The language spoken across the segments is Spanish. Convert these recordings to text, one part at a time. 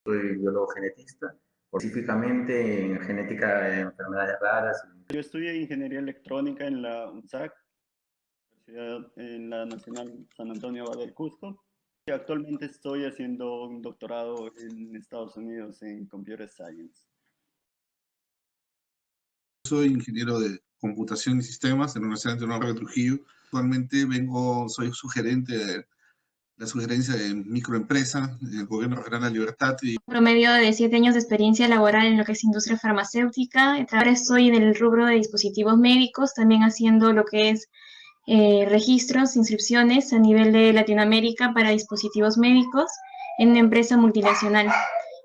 Soy biólogo genetista, específicamente en genética de enfermedades raras. Yo estudié ingeniería electrónica en la UNSAC, en la Nacional San Antonio Abad del Cusco, y actualmente estoy haciendo un doctorado en Estados Unidos en Computer Science. Soy ingeniero de computación y sistemas de la Universidad Tecnológica de Trujillo. Actualmente soy sugerente de la sugerencia de microempresa del Gobierno Regional de la Libertad. Promedio de 7 años de experiencia laboral en lo que es industria farmacéutica. Ahora estoy en el rubro de dispositivos médicos, también haciendo lo que es registros, inscripciones a nivel de Latinoamérica para dispositivos médicos en una empresa multinacional.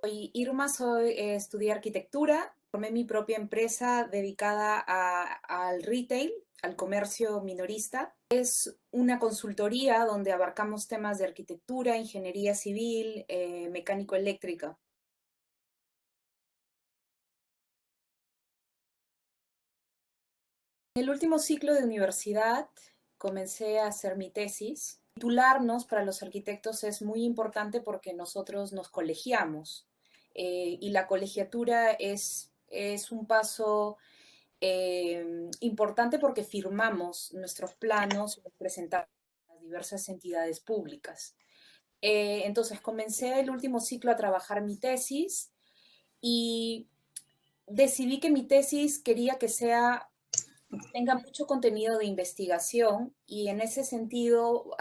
Soy Irma, estudié arquitectura, formé mi propia empresa dedicada al retail, al comercio minorista. Es una consultoría donde abarcamos temas de arquitectura, ingeniería civil, mecánico-eléctrica. En el último ciclo de universidad comencé a hacer mi tesis. Titularnos para los arquitectos es muy importante porque nosotros nos colegiamos y la colegiatura es un paso importante porque firmamos nuestros planos y los presentamos a las diversas entidades públicas. Entonces comencé el último ciclo a trabajar mi tesis y decidí que mi tesis quería que tenga mucho contenido de investigación y en ese sentido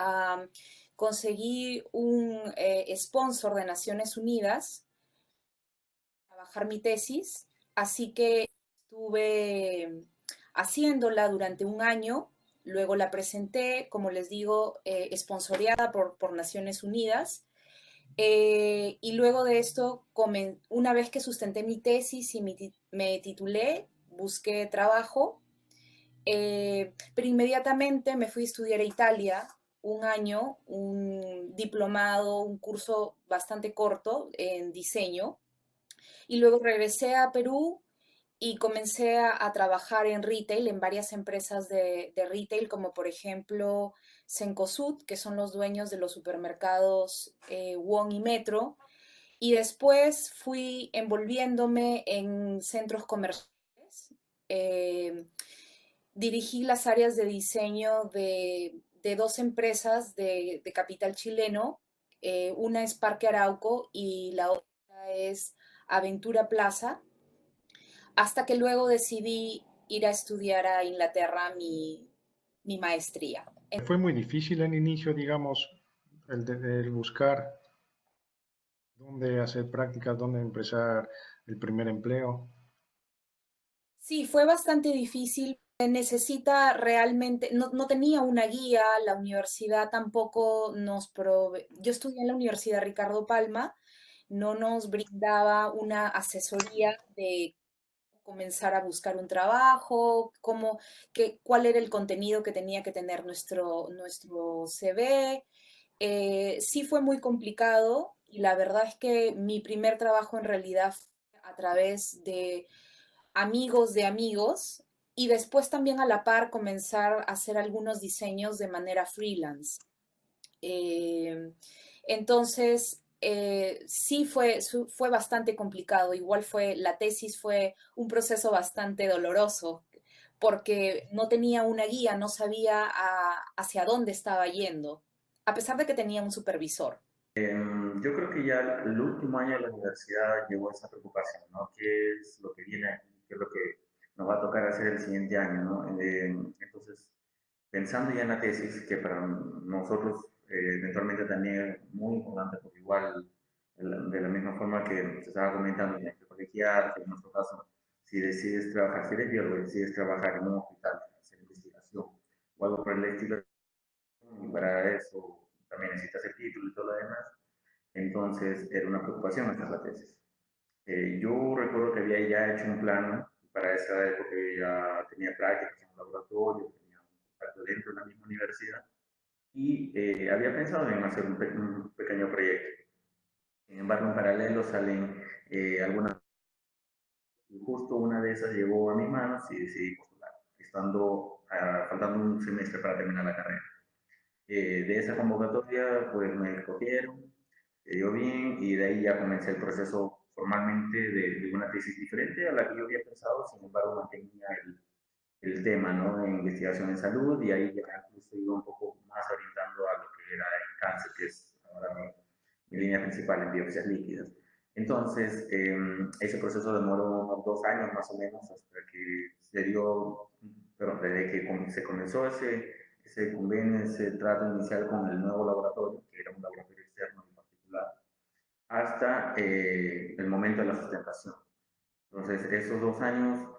conseguí un sponsor de Naciones Unidas para trabajar mi tesis, así que estuve haciéndola durante un año, luego la presenté, como les digo, sponsoreada por Naciones Unidas. Y luego de esto, una vez que sustenté mi tesis y me titulé, busqué trabajo, pero inmediatamente me fui a estudiar a Italia un año, un diplomado, un curso bastante corto en diseño, y luego regresé a Perú y comencé a trabajar en retail, en varias empresas de retail, como por ejemplo Cencosud, que son los dueños de los supermercados Wong y Metro, y después fui envolviéndome en centros comerciales. Dirigí las áreas de diseño de dos empresas de capital chileno. Una es Parque Arauco y la otra es Aventura Plaza, hasta que luego decidí ir a estudiar a Inglaterra mi maestría. Fue muy difícil al inicio, digamos, el buscar dónde hacer prácticas, dónde empezar el primer empleo. Sí, fue bastante difícil. Necesita realmente, no tenía una guía, la universidad tampoco nos provee. Yo estudié en la Universidad Ricardo Palma, no nos brindaba una asesoría de comenzar a buscar un trabajo, cuál era el contenido que tenía que tener nuestro CV. Sí fue muy complicado y la verdad es que mi primer trabajo en realidad fue a través de amigos y después también a la par comenzar a hacer algunos diseños de manera freelance. Entonces, sí fue bastante complicado. Igual la tesis fue un proceso bastante doloroso porque no tenía una guía, no sabía hacia dónde estaba yendo, a pesar de que tenía un supervisor. Yo creo que ya el último año de la universidad llegó esa preocupación, ¿no? ¿Qué es lo que viene aquí? ¿Qué es lo que nos va a tocar hacer el siguiente año, ¿no? Entonces, pensando ya en la tesis, que para nosotros eventualmente también es muy importante, porque igual, de la misma forma que se estaba comentando, tienes que colegiar, que en nuestro caso, si decides trabajar, si eres biólogo, decides trabajar en un hospital, hacer investigación o algo por el estilo, y para eso también necesitas el título y todo lo demás, entonces era una preocupación hacer la tesis. Yo recuerdo que había ya hecho un plan para esa época, ya tenía prácticas en un laboratorio, tenía un contacto dentro de la misma universidad y había pensado en hacer un pequeño proyecto. Sin embargo, en paralelo salen algunas, y justo una de esas llegó a mis manos y decidí postular, faltando un semestre para terminar la carrera. De esa convocatoria, pues me escogieron, se dio bien y de ahí ya comencé el proceso formalmente de una tesis diferente a la que yo había pensado, sin embargo mantenía el tema, ¿no?, de investigación en salud, y ahí ya incluso iba un poco más orientando a lo que era el cáncer, que es ahora mi línea principal en biopsias líquidas. Entonces, ese proceso demoró unos 2 años más o menos hasta que se dio, pero desde que se comenzó ese convenio, ese trato inicial con el nuevo laboratorio, que era un laboratorio externo en particular, hasta el momento de la sustentación. Entonces, esos 2 años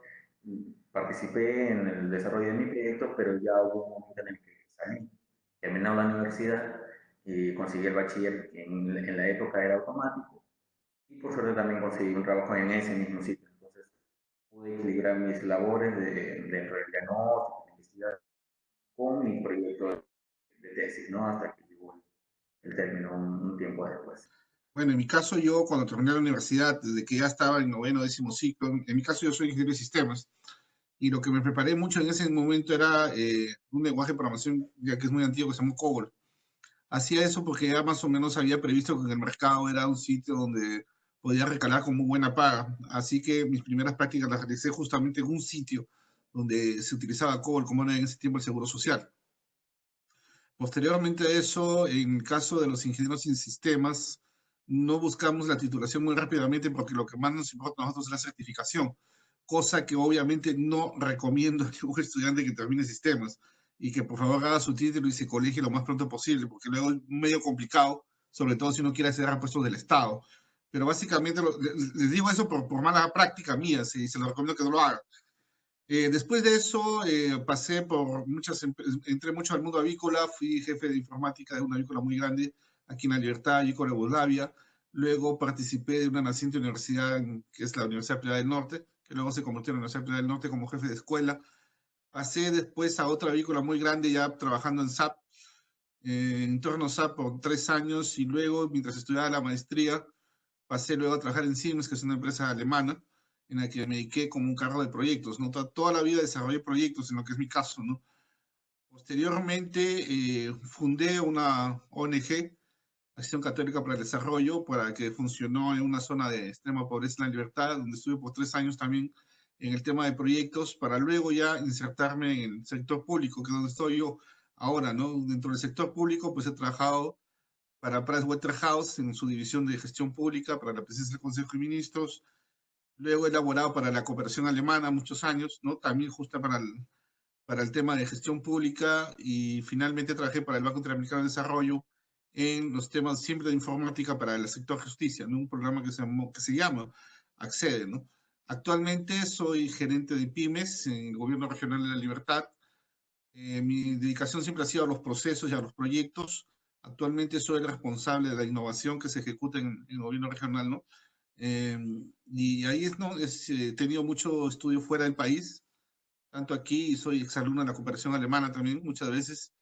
participé en el desarrollo de mi proyecto, pero ya hubo un momento en el que salí, terminado la universidad y conseguí el bachiller, que en la época era automático, y por suerte también conseguí un trabajo en ese mismo sitio. Entonces, pude equilibrar mis labores dentro del diagnóstico, de investigación, con mi proyecto de tesis, ¿no? Hasta que llegó el término un tiempo después. Bueno, en mi caso, yo cuando terminé la universidad, desde que ya estaba en noveno, décimo ciclo, en mi caso yo soy ingeniero de sistemas, y lo que me preparé mucho en ese momento era un lenguaje de programación ya que es muy antiguo, que se llama COBOL. Hacía eso porque ya más o menos había previsto que en el mercado era un sitio donde podía recalar con muy buena paga. Así que mis primeras prácticas las realicé justamente en un sitio donde se utilizaba COBOL, como era en ese tiempo el Seguro Social. Posteriormente a eso, en el caso de los ingenieros en sistemas, no buscamos la titulación muy rápidamente porque lo que más nos importa a nosotros es la certificación, cosa que obviamente no recomiendo a ningún estudiante que termine sistemas y que por favor haga su título y se colegie lo más pronto posible, porque luego es medio complicado, sobre todo si uno quiere acceder a puestos del Estado. Pero básicamente les digo eso por mala práctica mía, si se lo recomiendo que no lo hagan. Después de eso, pasé por entré mucho al mundo avícola, fui jefe de informática de una avícola muy grande aquí en La Libertad, Yugoslavia. Luego participé de una naciente universidad, que es la Universidad Privada del Norte, que luego se convirtió en la Universidad Privada del Norte como jefe de escuela. Pasé después a otra avícola muy grande, ya trabajando en SAP, en entorno SAP por 3 años, y luego, mientras estudiaba la maestría, pasé luego a trabajar en Siemens, que es una empresa alemana, en la que me dediqué como un cargo de proyectos, ¿no? Toda la vida desarrollé proyectos, en lo que es mi caso, ¿no? Posteriormente fundé una ONG, Acción Católica para el Desarrollo, para que funcionó en una zona de extrema pobreza en La Libertad, donde estuve por 3 años también en el tema de proyectos, para luego ya insertarme en el sector público, que es donde estoy yo ahora, ¿no? Dentro del sector público, pues he trabajado para Pricewaterhouse en su división de gestión pública, para la presidencia del Consejo de Ministros. Luego he elaborado para la cooperación alemana muchos años, ¿no? También justo para el tema de gestión pública, y finalmente trabajé para el Banco Interamericano de Desarrollo en los temas siempre de informática para el sector justicia, ¿no? Un programa que se llama Accede, ¿no? Actualmente soy gerente de pymes en el Gobierno Regional de La Libertad. Mi dedicación siempre ha sido a los procesos y a los proyectos. Actualmente soy el responsable de la innovación que se ejecuta en el Gobierno Regional, ¿no? Y ahí ¿no? He tenido mucho estudio fuera del país, tanto aquí, soy exalumno de la cooperación alemana también muchas veces,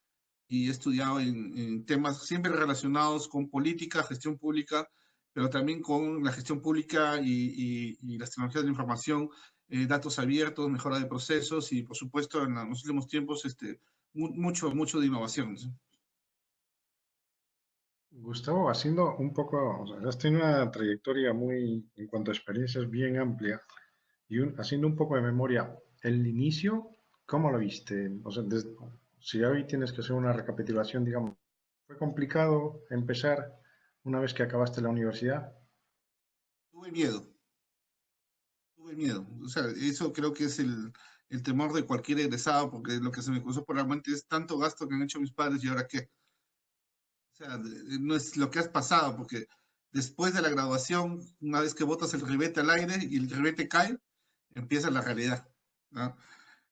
y he estudiado en temas siempre relacionados con política, gestión pública, pero también con la gestión pública y las tecnologías de la información, datos abiertos, mejora de procesos y, por supuesto, en los últimos tiempos, mucho de innovación, ¿sí? Gustavo, haciendo un poco, o sea, has tenido una trayectoria muy, en cuanto a experiencias, bien amplia, y haciendo un poco de memoria, el inicio, ¿cómo lo viste? O sea, si hoy tienes que hacer una recapitulación, digamos, ¿fue complicado empezar una vez que acabaste la universidad? Tuve miedo. O sea, eso creo que es el temor de cualquier egresado, porque lo que se me cruzó por la mente es tanto gasto que han hecho mis padres y ahora qué. O sea, no es lo que has pasado, porque después de la graduación, una vez que botas el ribete al aire y el ribete cae, empieza la realidad, ¿no?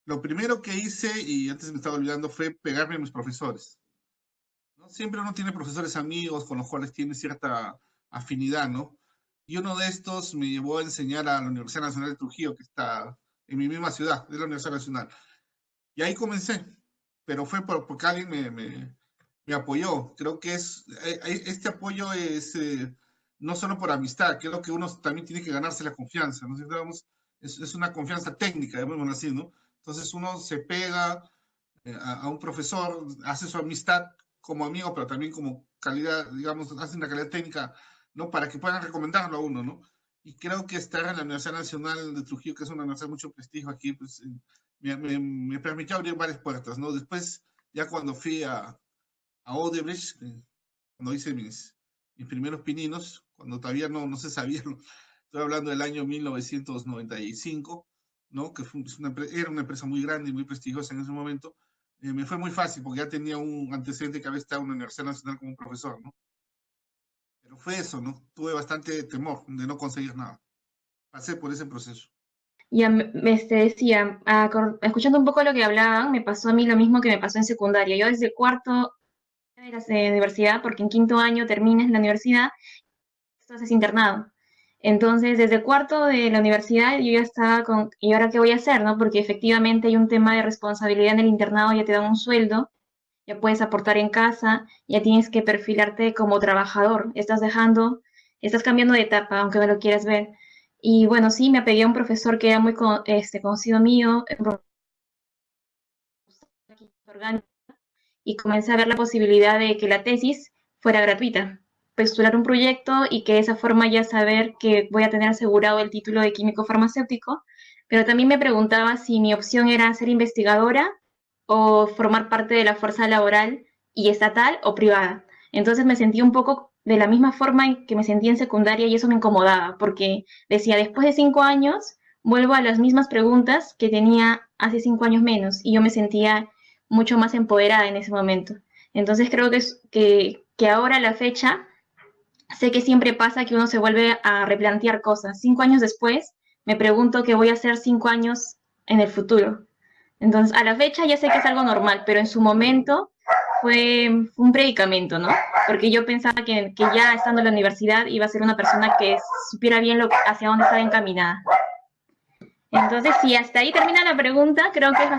Lo primero que hice, y antes me estaba olvidando, fue pegarme a mis profesores, ¿no? Siempre uno tiene profesores amigos con los cuales tiene cierta afinidad, ¿no? Y uno de estos me llevó a enseñar a la Universidad Nacional de Trujillo, que está en mi misma ciudad, es la Universidad Nacional. Y ahí comencé, pero fue porque alguien me apoyó. Creo que este apoyo es no solo por amistad, creo que uno también tiene que ganarse la confianza, ¿no? Es una confianza técnica, llamémoslo así, ¿no? Entonces uno se pega a un profesor, hace su amistad como amigo, pero también como calidad, digamos, hacen la calidad técnica, ¿no? Para que puedan recomendarlo a uno, ¿no? Y creo que estar en la Universidad Nacional de Trujillo, que es una universidad de mucho prestigio aquí, pues me permitió abrir varias puertas, ¿no? Después, ya cuando fui a Odebrecht, cuando hice mis primeros pininos, cuando todavía no se sabía, ¿no? Estoy hablando del año 1995, ¿no? Que era una empresa muy grande y muy prestigiosa en ese momento. Me fue muy fácil porque ya tenía un antecedente que había estado en la Universidad Nacional como profesor, ¿no? Pero fue eso, ¿no? Tuve bastante temor de no conseguir nada. Pasé por ese proceso. Ya decía, escuchando un poco lo que hablaban, me pasó a mí lo mismo que me pasó en secundaria. Yo desde cuarto de la universidad, porque en quinto año terminas la universidad, haces internado. Entonces, desde cuarto de la universidad yo ya estaba con, ¿y ahora qué voy a hacer? ¿No? Porque efectivamente hay un tema de responsabilidad en el internado, ya te dan un sueldo, ya puedes aportar en casa, ya tienes que perfilarte como trabajador, estás cambiando de etapa, aunque no lo quieras ver. Y bueno, sí, me pedía un profesor que era muy conocido mío, orgánico, y comencé a ver la posibilidad de que la tesis fuera gratuita, postular un proyecto y que de esa forma ya saber que voy a tener asegurado el título de químico farmacéutico, pero también me preguntaba si mi opción era ser investigadora o formar parte de la fuerza laboral y estatal o privada. Entonces me sentí un poco de la misma forma en que me sentía en secundaria y eso me incomodaba porque decía, después de 5 años vuelvo a las mismas preguntas que tenía hace 5 años menos y yo me sentía mucho más empoderada en ese momento. Entonces creo que ahora a la fecha, sé que siempre pasa que uno se vuelve a replantear cosas. 5 años después, me pregunto qué voy a hacer 5 años en el futuro. Entonces, a la fecha ya sé que es algo normal, pero en su momento fue un predicamento, ¿no? Porque yo pensaba que ya estando en la universidad iba a ser una persona que supiera bien hacia dónde estaba encaminada. Entonces, si hasta ahí termina la pregunta, creo que es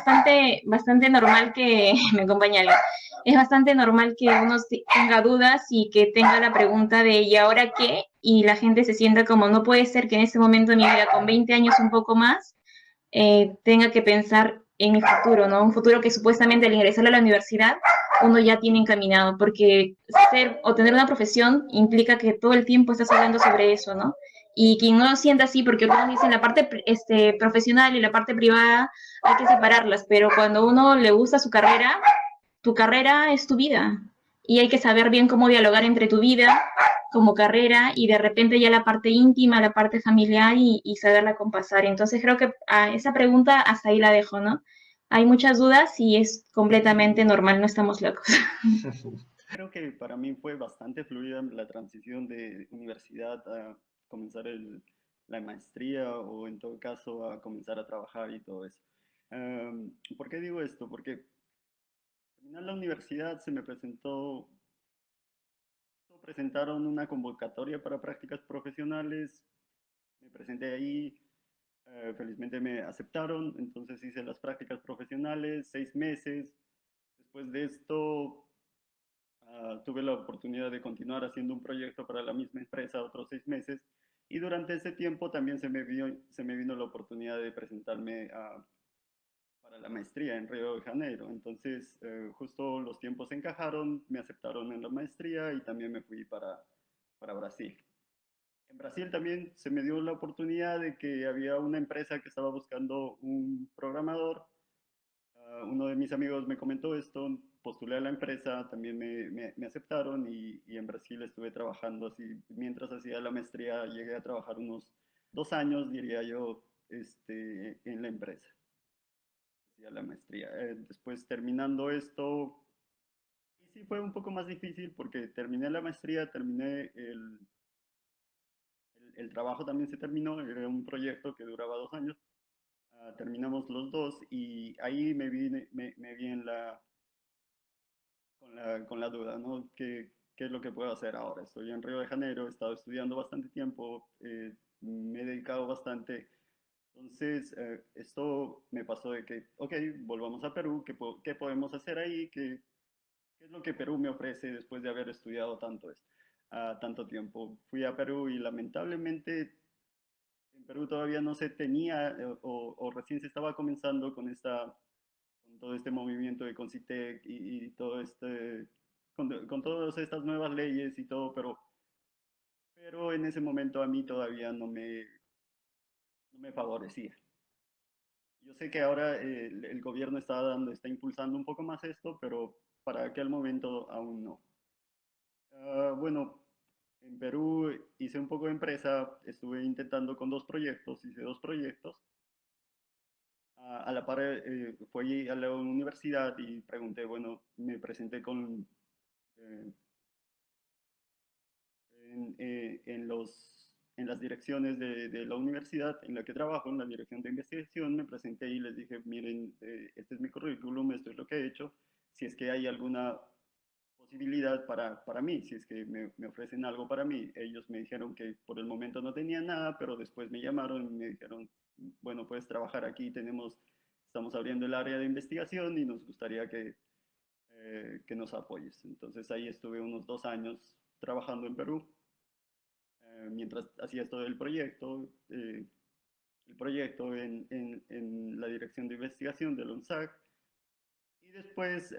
bastante normal que me acompañe alguien. Es bastante normal que uno tenga dudas y que tenga la pregunta de ¿y ahora qué? Y la gente se sienta como no puede ser que en este momento de mi vida, con 20 años un poco más, tenga que pensar en mi futuro, ¿no? Un futuro que supuestamente al ingresar a la universidad uno ya tiene encaminado, porque ser o tener una profesión implica que todo el tiempo estás hablando sobre eso, ¿no? Y quien no lo sienta así, porque otros dicen la parte profesional y la parte privada hay que separarlas, pero cuando uno le gusta su carrera, tu carrera es tu vida y hay que saber bien cómo dialogar entre tu vida como carrera y de repente ya la parte íntima, la parte familiar y saberla compasar. Entonces creo que a esa pregunta hasta ahí la dejo, ¿no? Hay muchas dudas y es completamente normal, no estamos locos. Creo que para mí fue bastante fluida la transición de universidad a comenzar la maestría o en todo caso a comenzar a trabajar y todo eso. ¿Por qué digo esto? Porque al terminar la universidad se me presentaron una convocatoria para prácticas profesionales, me presenté ahí, felizmente me aceptaron, entonces hice las prácticas profesionales, 6 meses. Después de esto tuve la oportunidad de continuar haciendo un proyecto para la misma empresa otros 6 meses y durante ese tiempo también se me vino la oportunidad de presentarme para la maestría en Río de Janeiro. Entonces, justo los tiempos encajaron, me aceptaron en la maestría y también me fui para Brasil. En Brasil también se me dio la oportunidad de que había una empresa que estaba buscando un programador. Uno de mis amigos me comentó esto, postulé a la empresa, también me aceptaron y en Brasil estuve trabajando así. Mientras hacía la maestría llegué a trabajar unos 2 años, diría yo, en la empresa. Hacía la maestría. Después terminando esto, y sí fue un poco más difícil porque terminé la maestría, terminé el trabajo también se terminó, era un proyecto que duraba 2 años. Terminamos los dos y ahí me vi con la duda, ¿no? ¿Qué es lo que puedo hacer ahora? Estoy en Río de Janeiro, he estado estudiando bastante tiempo, me he dedicado bastante. Entonces, esto me pasó de que, ok, volvamos a Perú, ¿qué podemos hacer ahí? ¿Qué es lo que Perú me ofrece después de haber estudiado tanto tiempo? Fui a Perú y lamentablemente en Perú todavía no se tenía o recién se estaba comenzando con todo este movimiento de Concitec y todo con todas estas nuevas leyes y todo, pero en ese momento a mí todavía no me favorecía. Yo sé que ahora el gobierno está impulsando un poco más esto, pero para aquel momento aún no. Bueno, en Perú hice un poco de empresa, estuve intentando con hice dos proyectos. A la par, fui a la universidad y pregunté, bueno, me presenté eh, en las direcciones de la universidad en la que trabajo, en la dirección de investigación, me presenté y les dije, miren, este es mi currículum, esto es lo que he hecho, si es que hay alguna posibilidad para mí, si es que me ofrecen algo para mí. Ellos me dijeron que por el momento no tenían nada, pero después me llamaron y me dijeron, bueno, puedes trabajar aquí, estamos abriendo el área de investigación y nos gustaría que nos apoyes. Entonces ahí estuve unos 2 años trabajando en Perú, mientras hacía esto del proyecto, el proyecto en la dirección de investigación del UNSAC. Y después,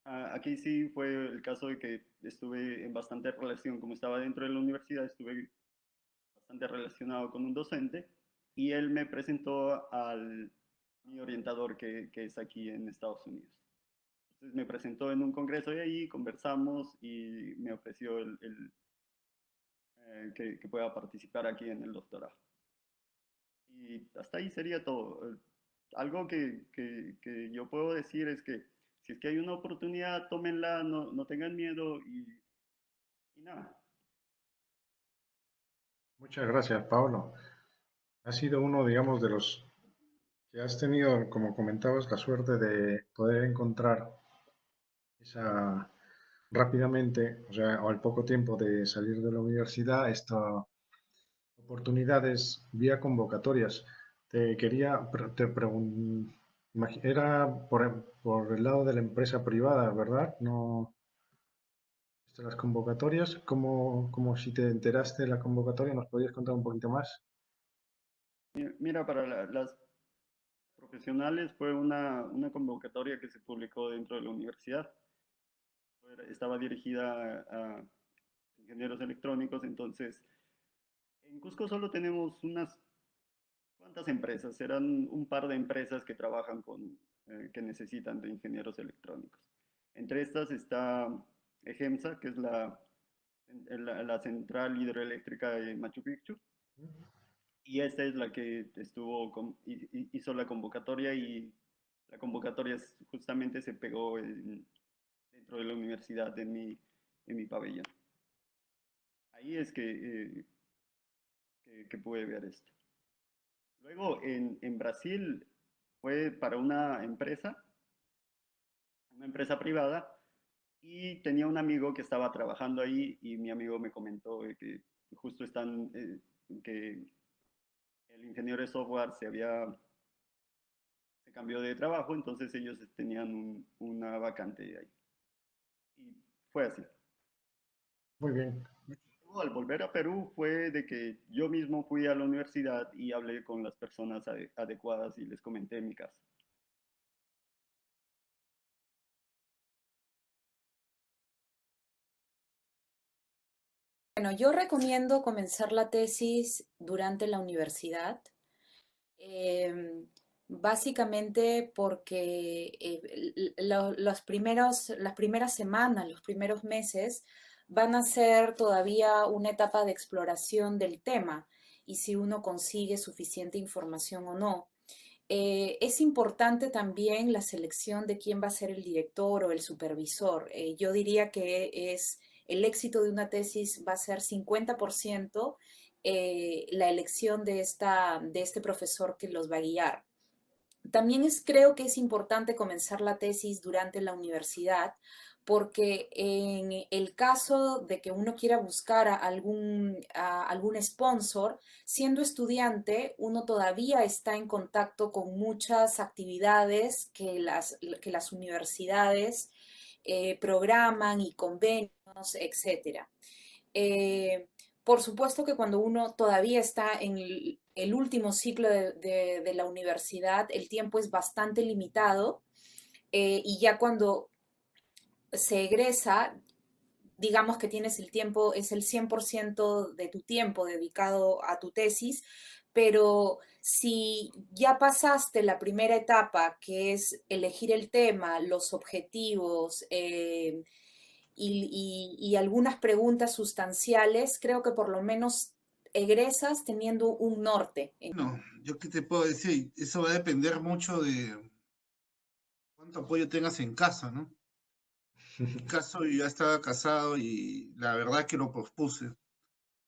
aquí sí fue el caso de que estuve en bastante relación, como estaba dentro de la universidad, estuve bastante relacionado con un docente y él me presentó al mi orientador que es aquí en Estados Unidos. Entonces me presentó en un congreso de ahí, conversamos y me ofreció que pueda participar aquí en el doctorado. Y hasta ahí sería todo. Algo que yo puedo decir es que si es que hay una oportunidad, tómenla, no tengan miedo y nada. Muchas gracias, Pablo. Ha sido uno, digamos, de los que has tenido, como comentabas, la suerte de poder encontrar esa rápidamente, o sea, o al poco tiempo de salir de la universidad, estas oportunidades vía convocatorias. Te quería, te preguntar, era por el lado de la empresa privada, ¿verdad? No, las convocatorias, como si te enteraste de la convocatoria, ¿nos podías contar un poquito más? Mira, para las profesionales fue una convocatoria que se publicó dentro de la universidad. Estaba dirigida a ingenieros electrónicos, entonces en Cusco solo tenemos unas cuantas empresas, eran un par de empresas que trabajan que necesitan de ingenieros electrónicos. Entre estas está EGEMSA, que es la central hidroeléctrica de Machu Picchu, y esta es la que hizo la convocatoria y la convocatoria justamente se pegó dentro de la universidad en mi pabellón. Ahí es que pude ver esto. Luego en Brasil fue para una empresa privada, y tenía un amigo que estaba trabajando ahí y mi amigo me comentó de que justo que el ingeniero de software se cambió de trabajo, entonces ellos tenían una vacante ahí. Y fue así. Muy bien. Luego, al volver a Perú fue de que yo mismo fui a la universidad y hablé con las personas adecuadas y les comenté mi caso. Bueno, yo recomiendo comenzar la tesis durante la universidad, básicamente porque las primeras semanas, los primeros meses van a ser todavía una etapa de exploración del tema y si uno consigue suficiente información o no. Es importante también la selección de quién va a ser el director o el supervisor. Yo diría que el éxito de una tesis va a ser 50% la elección de este profesor que los va a guiar. También creo que es importante comenzar la tesis durante la universidad porque en el caso de que uno quiera buscar a algún sponsor, siendo estudiante, uno todavía está en contacto con muchas actividades que las universidades programan y convenios, etcétera. Por supuesto que cuando uno todavía está en el último ciclo de la universidad, el tiempo es bastante limitado y ya cuando se egresa, digamos que tienes el tiempo, es el 100% de tu tiempo dedicado a tu tesis, pero si ya pasaste la primera etapa, que es elegir el tema, los objetivos y algunas preguntas sustanciales, creo que por lo menos egresas teniendo un norte. No, yo qué te puedo decir, eso va a depender mucho de cuánto apoyo tengas en casa, ¿no? En mi caso, yo ya estaba casado y la verdad que lo pospuse,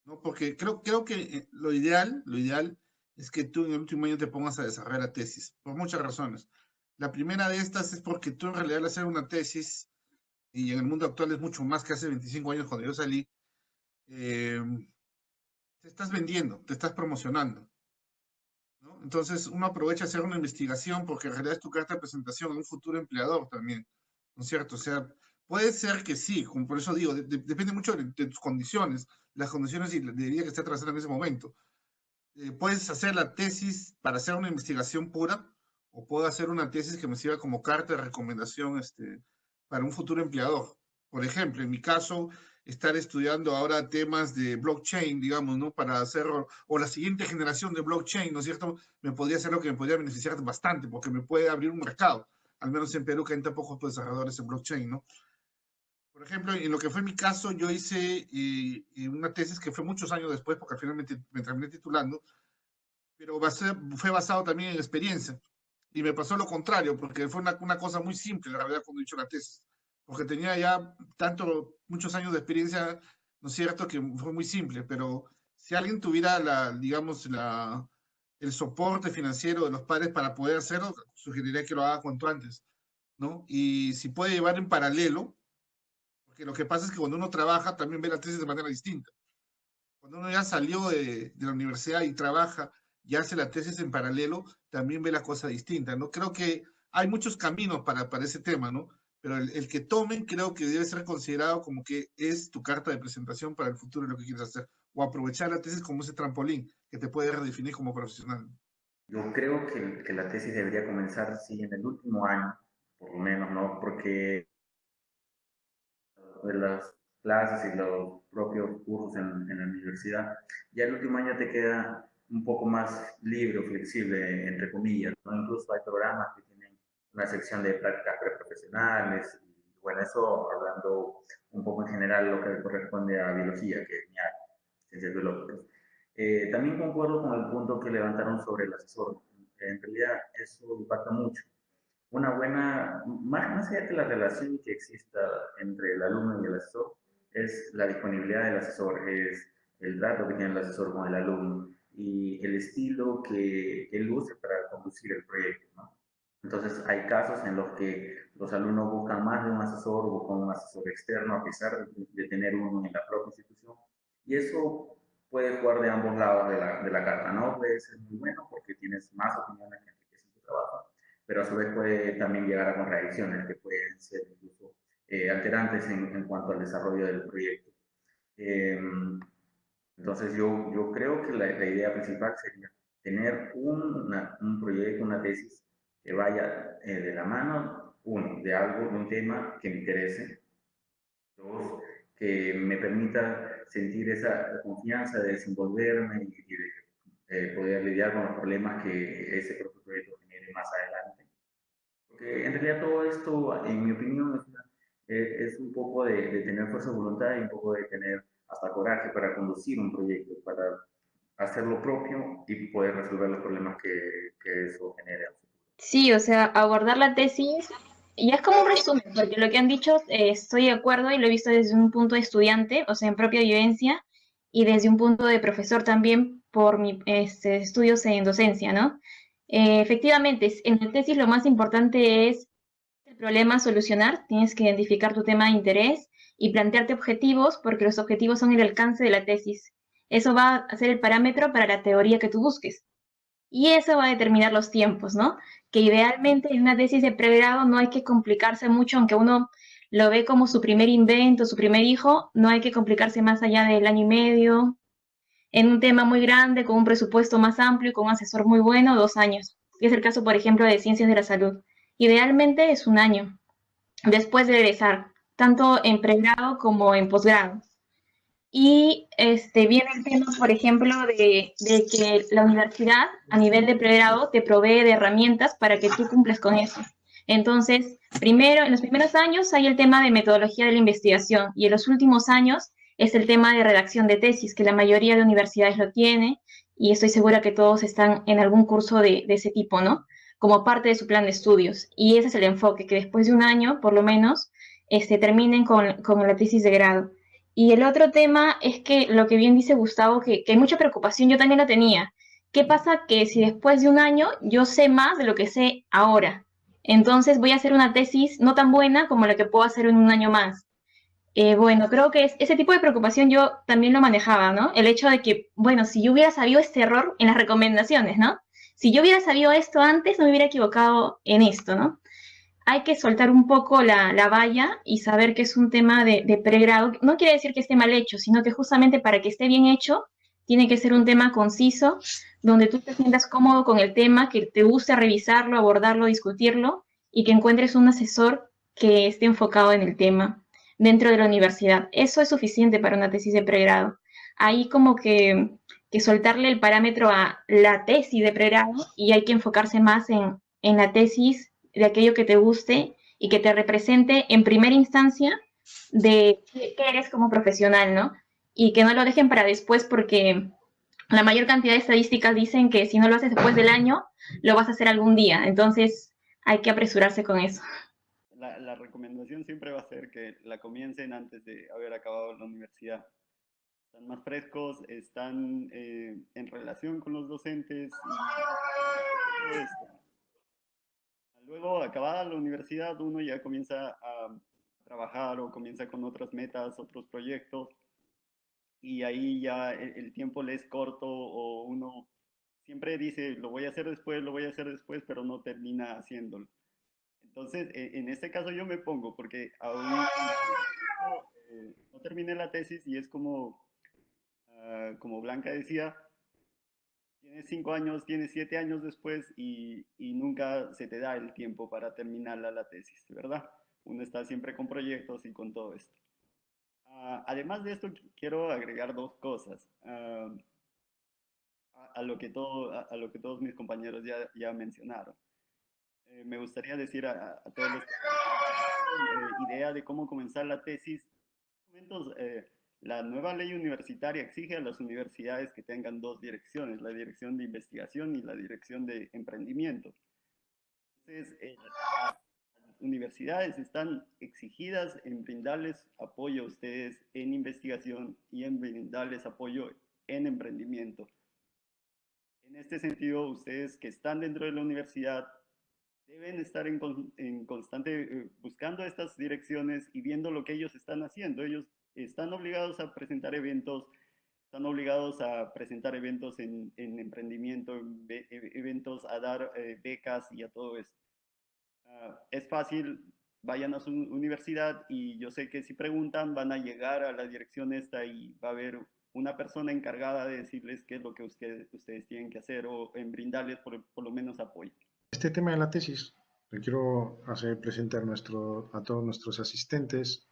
¿no? Porque creo que lo ideal es que tú en el último año te pongas a desarrollar la tesis, por muchas razones. La primera de estas es porque tú en realidad al hacer una tesis, y en el mundo actual es mucho más que hace 25 años cuando yo salí, eh, te estás vendiendo, te estás promocionando, ¿no? Entonces uno aprovecha a hacer una investigación porque en realidad es tu carta de presentación a un futuro empleador también, ¿no es cierto? O sea, puede ser que sí, como por eso digo, depende mucho de tus condiciones, las condiciones de vida que esté atravesando en ese momento. Puedes hacer la tesis para hacer una investigación pura o puedo hacer una tesis que me sirva como carta de recomendación para un futuro empleador. Por ejemplo, en mi caso, estar estudiando ahora temas de blockchain, digamos, ¿no? Para hacer, o la siguiente generación de blockchain, ¿no es cierto? Me podría ser lo que me podría beneficiar bastante, porque me puede abrir un mercado, al menos en Perú, que hay tan pocos desarrolladores en blockchain, ¿no? Por ejemplo, en lo que fue mi caso, yo hice una tesis que fue muchos años después, porque al final me terminé titulando, pero fue basado también en experiencia. Y me pasó lo contrario, porque fue una cosa muy simple, la verdad, cuando he hecho la tesis. Porque tenía ya muchos años de experiencia, ¿no es cierto?, que fue muy simple, pero si alguien tuviera, digamos, el soporte financiero de los padres para poder hacerlo, sugeriría que lo haga cuanto antes, ¿no? Y si puede llevar en paralelo, porque lo que pasa es que cuando uno trabaja también ve la tesis de manera distinta. Cuando uno ya salió de la universidad y trabaja y hace la tesis en paralelo, también ve la cosa distinta, ¿no? Creo que hay muchos caminos para ese tema, ¿no? Pero el que tomen creo que debe ser considerado como que es tu carta de presentación para el futuro de lo que quieres hacer, o aprovechar la tesis como ese trampolín que te puede redefinir como profesional. Yo creo que la tesis debería comenzar, sí, en el último año, por lo menos, ¿no? Porque de las clases y los propios cursos en la universidad, ya el último año te queda un poco más libre o flexible, entre comillas, ¿no? Incluso hay programas que tienen una sección de prácticas preprofesionales, y bueno, eso hablando un poco en general lo que corresponde a biología, que es mi área, ciencias biológicas. También concuerdo con el punto que levantaron sobre el asesor. En realidad eso impacta mucho. Una buena, más allá de la relación que exista entre el alumno y el asesor, es la disponibilidad del asesor, es el trato que tiene el asesor con el alumno y el estilo que él use para conducir el proyecto, ¿no? Entonces, hay casos en los que los alumnos buscan más de un asesor, buscan un asesor externo, a pesar de tener uno en la propia institución. Y eso puede jugar de ambos lados de la carta, ¿no? Puede ser muy bueno porque tienes más opiniones que enriquecen tu trabajo, pero a su vez puede también llegar a contradicciones que pueden ser incluso alterantes en cuanto al desarrollo del proyecto. Entonces yo creo que la idea principal sería tener un proyecto, una tesis que vaya de la mano, uno, de algo, de un tema que me interese, dos, que me permita sentir esa confianza de desenvolverme y de poder lidiar con los problemas que ese propio proyecto genere más adelante. Porque en realidad todo esto, en mi opinión, es un poco de tener fuerza de voluntad y un poco de tener hasta coraje para conducir un proyecto, para hacer lo propio y poder resolver los problemas que eso genera. Sí, o sea, abordar la tesis ya es como un resumen, porque lo que han dicho estoy de acuerdo y lo he visto desde un punto de estudiante, o sea, en propia vivencia, y desde un punto de profesor también por mis estudios en docencia, ¿no? Efectivamente, en la tesis lo más importante es el problema a solucionar, tienes que identificar tu tema de interés y plantearte objetivos, porque los objetivos son el alcance de la tesis. Eso va a ser el parámetro para la teoría que tú busques. Y eso va a determinar los tiempos, ¿no? Que idealmente en una tesis de pregrado no hay que complicarse mucho, aunque uno lo ve como su primer invento, su primer hijo, no hay que complicarse más allá del año y medio. En un tema muy grande, con un presupuesto más amplio y con un asesor muy bueno, 2 años. Y es el caso, por ejemplo, de ciencias de la salud. Idealmente es 1 año, después de egresar. tanto en pregrado como en posgrado. Y viene el tema, por ejemplo, de que la universidad a nivel de pregrado te provee de herramientas para que tú cumplas con eso. Entonces, primero, en los primeros años hay el tema de metodología de la investigación y en los últimos años es el tema de redacción de tesis, que la mayoría de universidades lo tiene y estoy segura que todos están en algún curso de ese tipo, ¿no? Como parte de su plan de estudios. Y ese es el enfoque, que después de un año, por lo menos, terminen con la tesis de grado. Y el otro tema es que lo que bien dice Gustavo, que hay mucha preocupación, yo también la tenía. ¿Qué pasa que si después de un año yo sé más de lo que sé ahora? Entonces voy a hacer una tesis no tan buena como la que puedo hacer en un año más. Bueno, creo que ese tipo de preocupación yo también lo manejaba, ¿no? El hecho de que, bueno, si yo hubiera sabido este error en las recomendaciones, ¿no? Si yo hubiera sabido esto antes, no me hubiera equivocado en esto, ¿no? Hay que soltar un poco la valla y saber que es un tema de pregrado. No quiere decir que esté mal hecho, sino que justamente para que esté bien hecho, tiene que ser un tema conciso, donde tú te sientas cómodo con el tema, que te guste revisarlo, abordarlo, discutirlo, y que encuentres un asesor que esté enfocado en el tema dentro de la universidad. Eso es suficiente para una tesis de pregrado. Ahí como que soltarle el parámetro a la tesis de pregrado y hay que enfocarse más en la tesis de aquello que te guste y que te represente en primera instancia de qué eres como profesional, ¿no? Y que no lo dejen para después porque la mayor cantidad de estadísticas dicen que si no lo haces después del año, lo vas a hacer algún día. Entonces hay que apresurarse con eso. La recomendación siempre va a ser que la comiencen antes de haber acabado la universidad. Están más frescos, están en relación con los docentes y todo esto. Luego, acabada la universidad, uno ya comienza a trabajar o comienza con otras metas, otros proyectos, y ahí ya el tiempo le es corto o uno siempre dice, lo voy a hacer después, lo voy a hacer después, pero no termina haciéndolo. Entonces, en este caso yo me pongo, porque aún no terminé la tesis y es como, como Blanca decía, tienes 5 años, tienes 7 años después y nunca se te da el tiempo para terminar la tesis, ¿verdad? Uno está siempre con proyectos y con todo esto. Además de esto, quiero agregar dos cosas a lo que a lo que todos mis compañeros ya mencionaron. Me gustaría decir a todos los que idea de cómo comenzar la tesis. En estos momentos, la nueva ley universitaria exige a las universidades que tengan dos direcciones, la dirección de investigación y la dirección de emprendimiento. Entonces, las universidades están exigidas en brindarles apoyo a ustedes en investigación y en brindarles apoyo en emprendimiento. En este sentido, ustedes que están dentro de la universidad deben estar en constante buscando estas direcciones y viendo lo que ellos están haciendo. Ellos están obligados a presentar eventos, están obligados a presentar eventos en emprendimiento, eventos a dar becas y a todo esto. Es fácil, vayan a su universidad y yo sé que si preguntan van a llegar a la dirección esta y va a haber una persona encargada de decirles qué es lo que ustedes tienen que hacer o en brindarles por lo menos apoyo. Este tema de la tesis, le quiero hacer presente a todos nuestros asistentes.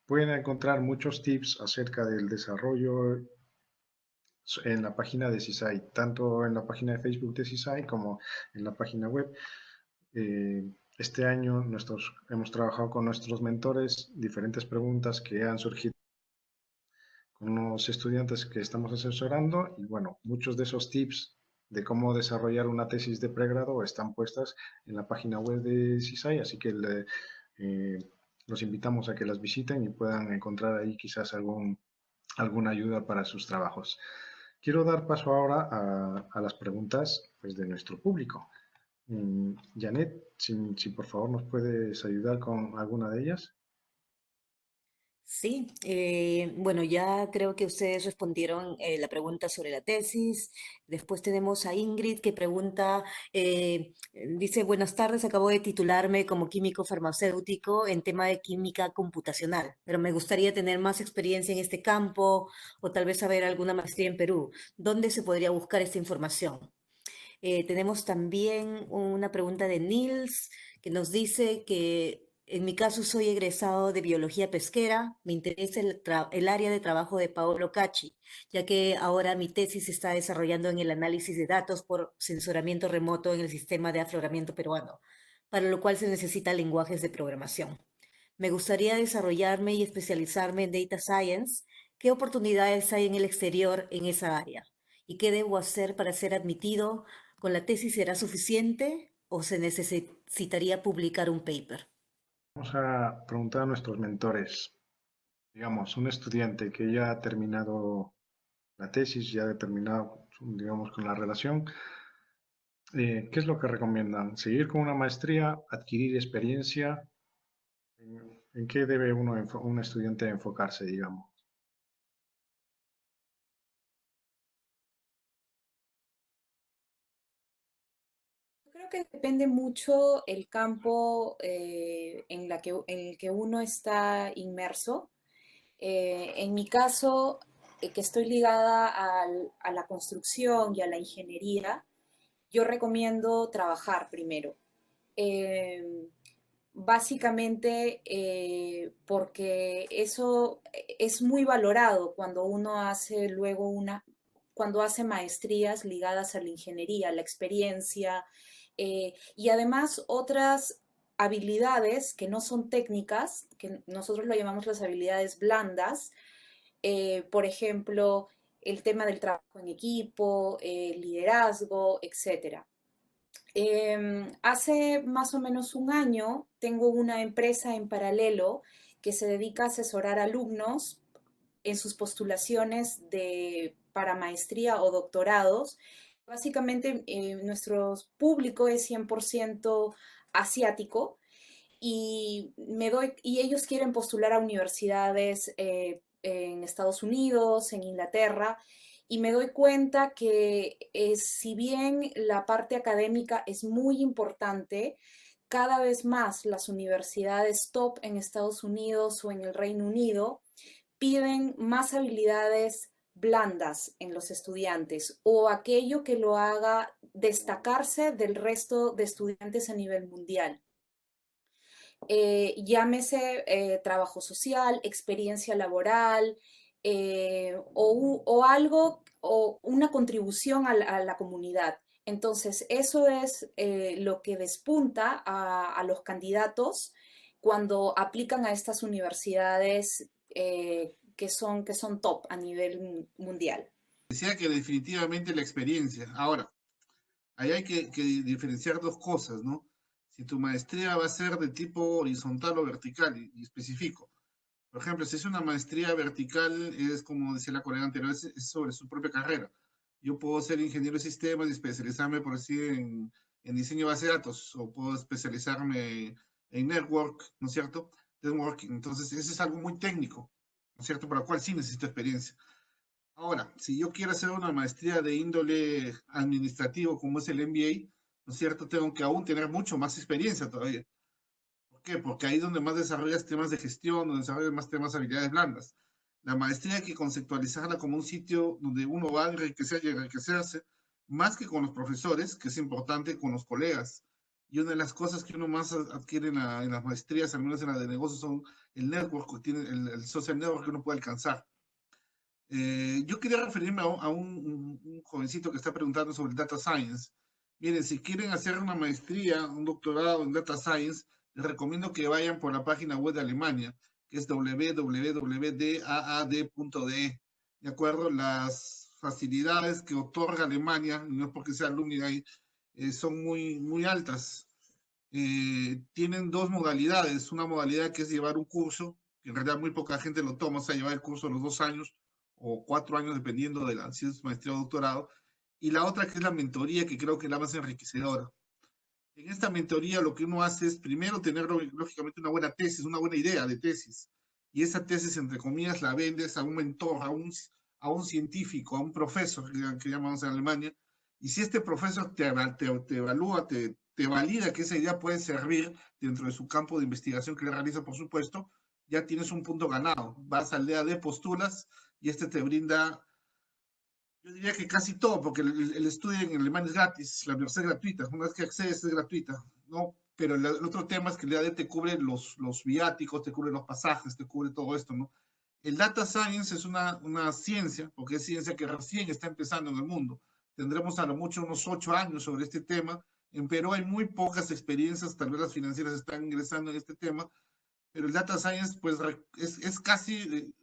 Pueden encontrar muchos tips acerca del desarrollo en la página de CISAI, tanto en la página de Facebook de CISAI como en la página web. Este año hemos trabajado con nuestros mentores diferentes preguntas que han surgido con los estudiantes que estamos asesorando y bueno, muchos de esos tips de cómo desarrollar una tesis de pregrado están puestas en la página web de CISAI, así que los invitamos a que las visiten y puedan encontrar ahí quizás alguna ayuda para sus trabajos. Quiero dar paso ahora a las preguntas pues, de nuestro público. Janet, si por favor nos puedes ayudar con alguna de ellas. Sí, bueno, ya creo que ustedes respondieron la pregunta sobre la tesis. Después tenemos a Ingrid que pregunta, dice, buenas tardes, acabo de titularme como químico farmacéutico en tema de química computacional, pero me gustaría tener más experiencia en este campo o tal vez saber alguna maestría en Perú. ¿Dónde se podría buscar esta información? Tenemos también una pregunta de Nils que nos dice que En mi caso soy egresado de biología pesquera, me interesa el área de trabajo de Paolo Cacci, ya que ahora mi tesis se está desarrollando en el análisis de datos por sensoramiento remoto en el sistema de afloramiento peruano, para lo cual se necesitan lenguajes de programación. Me gustaría desarrollarme y especializarme en Data Science. ¿Qué oportunidades hay en el exterior en esa área? ¿Y qué debo hacer para ser admitido? ¿Con la tesis será suficiente o se necesitaría publicar un paper? Vamos a preguntar a nuestros mentores. Digamos, un estudiante que ya ha terminado la tesis, ya ha terminado, digamos, con la relación, ¿qué es lo que recomiendan? ¿Seguir con una maestría, adquirir experiencia? ¿En qué debe un estudiante enfocarse, digamos? Creo que depende mucho el campo en el que uno está inmerso. En mi caso, que estoy ligada a la construcción y a la ingeniería, yo recomiendo trabajar primero. Eh, Básicamente porque eso es muy valorado cuando uno hace luego cuando hace maestrías ligadas a la ingeniería, la experiencia y además otras habilidades que no son técnicas, que nosotros lo llamamos las habilidades blandas, por ejemplo, el tema del trabajo en equipo, liderazgo, etcétera. Hace más o menos un año tengo una empresa en paralelo que se dedica a asesorar alumnos en sus postulaciones para maestría o doctorados. Básicamente, nuestro público es 100% asiático y ellos quieren postular a universidades en Estados Unidos, en Inglaterra, y me doy cuenta que si bien la parte académica es muy importante, cada vez más las universidades top en Estados Unidos o en el Reino Unido piden más habilidades blandas en los estudiantes o aquello que lo haga destacarse del resto de estudiantes a nivel mundial. Llámese trabajo social, experiencia laboral o algo o una contribución a la comunidad. Entonces, eso es lo que despunta a los candidatos cuando aplican a estas universidades que son top a nivel mundial. Decía que definitivamente la experiencia. Ahora, ahí hay que diferenciar dos cosas, ¿no? Si tu maestría va a ser de tipo horizontal o vertical, y especifico. Por ejemplo, si es una maestría vertical, es como decía la colega anterior, es sobre su propia carrera. Yo puedo ser ingeniero de sistemas y especializarme, por así, en diseño de base de datos, o puedo especializarme en network, ¿no es cierto? Networking. Entonces, eso es algo muy técnico, ¿no es cierto? Para lo cual sí necesito experiencia. Ahora, si yo quiero hacer una maestría de índole administrativo, como es el MBA, ¿no es cierto? Tengo que aún tener mucho más experiencia todavía. ¿Por qué? Porque ahí es donde más desarrollas temas de gestión, donde desarrollas más temas de habilidades blandas. La maestría hay que conceptualizarla como un sitio donde uno va a enriquecer y enriquecerse, más que con los profesores, que es importante, con los colegas. Y una de las cosas que uno más adquiere en las maestrías, al menos en la de negocios, son el network, que tiene el social network que uno puede alcanzar. Yo quería referirme a un jovencito que está preguntando sobre el data science. Miren, si quieren hacer una maestría, un doctorado en data science, les recomiendo que vayan por la página web de Alemania, que es www.daad.de. ¿De acuerdo? Las facilidades que otorga Alemania, no es porque sea alumni ahí, son muy altas. Tienen dos modalidades. Una modalidad que es llevar un curso, que en realidad muy poca gente lo toma, o sea, llevar el curso a los 2 años o 4 años, dependiendo de si es maestría o doctorado. Y la otra que es la mentoría, que creo que es la más enriquecedora. En esta mentoría lo que uno hace es primero tener lógicamente una buena tesis, una buena idea de tesis. Y esa tesis, entre comillas, la vendes a un mentor, a un científico, a un profesor, que llamamos en Alemania. Y si este profesor te evalúa, te valida que esa idea puede servir dentro de su campo de investigación que le realiza, por supuesto, ya tienes un punto ganado. Vas al DAD, postulas y este te brinda, yo diría que casi todo, porque el estudio en Alemania es gratis, la universidad es gratuita, una vez que accedes es gratuita, ¿no? pero el otro tema es que el EAD te cubre los viáticos, te cubre los pasajes, te cubre todo esto, ¿no? El data science es una ciencia, porque es ciencia que recién está empezando en el mundo. Tendremos a lo mucho unos 8 años sobre este tema. En Perú hay muy pocas experiencias, tal vez las financieras están ingresando en este tema, pero el data science pues es casi,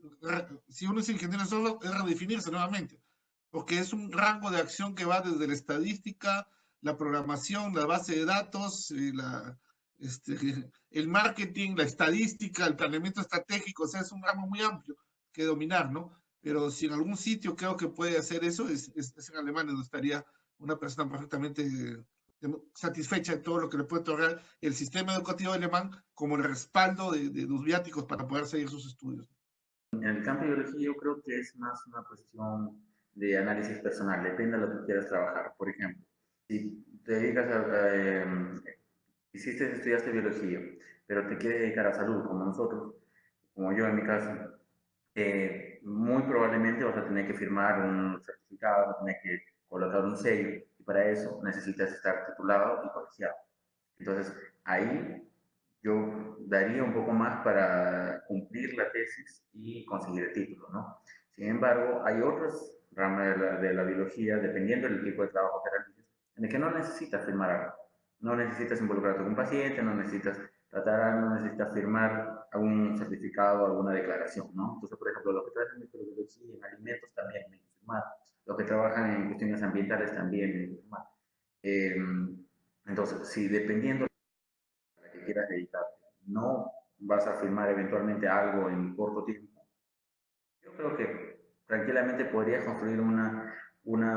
si uno es ingeniero de software, es redefinirse nuevamente, porque es un rango de acción que va desde la estadística, la programación, la base de datos, el marketing, la estadística, el planeamiento estratégico, o sea, es un ramo muy amplio que dominar, ¿no? Pero si en algún sitio creo que puede hacer eso, es en Alemania, donde estaría una persona perfectamente satisfecha de todo lo que le puede otorgar el sistema educativo alemán como el respaldo de los viáticos para poder seguir sus estudios. En el campo de biología yo creo que es más una cuestión de análisis personal, depende de lo que quieras trabajar. Por ejemplo, si te dedicas estudiaste biología, pero te quieres dedicar a salud, como nosotros, como yo en mi caso, muy probablemente vas a tener que firmar un certificado, vas a tener que colocar un sello, y para eso necesitas estar titulado y colegiado. Entonces, ahí yo daría un poco más para cumplir la tesis y conseguir el título, ¿no? Sin embargo, hay otras ramas de la biología, dependiendo del tipo de trabajo que realices, en el que no necesitas firmar algo. No necesitas involucrarte con un paciente, no necesitas tratar algo, no necesitas firmar algún certificado, alguna declaración, ¿no? Entonces, por ejemplo, los que trabajan en microbiología, en alimentos también hay que firmar. Los que trabajan en cuestiones ambientales también hay que firmar. Entonces, si dependiendo a la que quieras dedicarte, no vas a firmar eventualmente algo en corto tiempo, yo creo que tranquilamente podrías construir una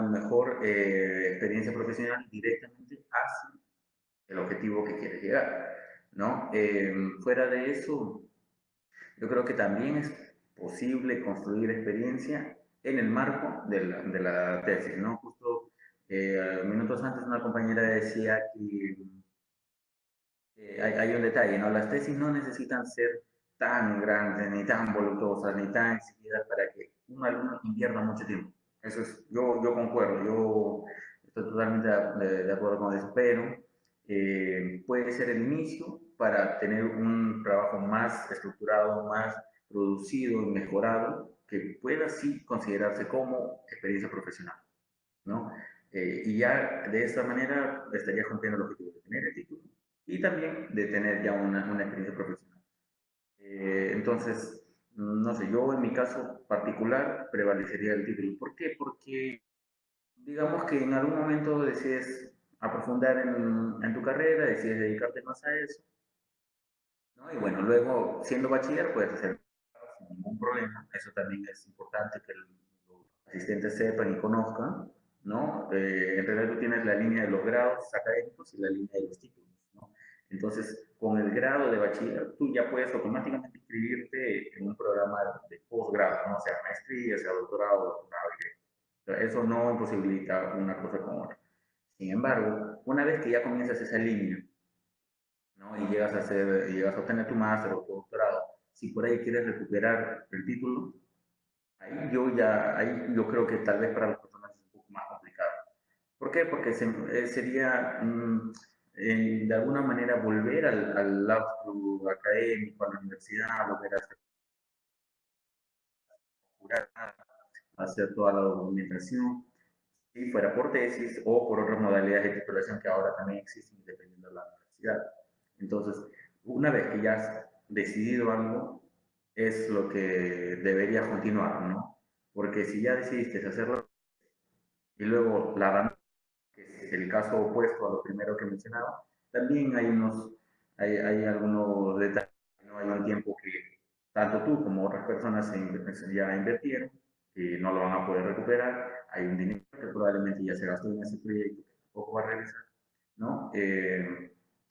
mejor experiencia profesional directamente hacia el objetivo que quieres llegar, ¿no? Fuera de eso, yo creo que también es posible construir experiencia en el marco de la tesis, ¿no? Justo minutos antes una compañera decía que hay un detalle, ¿no? Las tesis no necesitan ser tan grandes, ni tan voluptuosas, ni tan exigidas para que un alumno invierta mucho tiempo. Eso es, yo concuerdo, yo estoy totalmente de acuerdo con eso, pero puede ser el inicio para tener un trabajo más estructurado, más producido y mejorado, que pueda sí considerarse como experiencia profesional, ¿no? Y ya de esta manera estaría cumpliendo el objetivo de tener el título y también de tener ya una experiencia profesional. Entonces, no sé, yo en mi caso particular prevalecería el título. ¿Por qué? Porque digamos que en algún momento decides aprofundar en tu carrera, decides dedicarte más a eso, ¿no? Y bueno, luego siendo bachiller puedes hacer sin ningún problema. Eso también es importante que los asistentes sepan y conozcan, ¿no? En realidad tú tienes la línea de los grados académicos y la línea de los títulos, ¿no? Entonces, con el grado de bachiller, tú ya puedes automáticamente inscribirte en un programa de posgrado, ¿no? Sea maestría, sea doctorado, doctorado directo. Eso no imposibilita una cosa con otra. Sin embargo, una vez que ya comienzas esa línea, ¿no? Y llegas a obtener tu máster o tu doctorado, si por ahí quieres recuperar el título, ahí yo creo que tal vez para las personas es un poco más complicado. ¿Por qué? Porque sería de alguna manera volver al lado académico, a la universidad, volver a hacer toda la documentación, si fuera por tesis o por otras modalidades de titulación que ahora también existen dependiendo de la universidad. Entonces, una vez que ya has decidido algo, es lo que debería continuar, ¿no? Porque si ya decidiste hacerlo y luego la abandonas, que es el caso opuesto a lo primero que mencionaba, también hay algunos detalles, ¿no? Hay un tiempo que tanto tú como otras personas ya invirtieron, que no lo van a poder recuperar, hay un dinero que probablemente ya se gastó en ese proyecto que tampoco va a realizar, ¿no?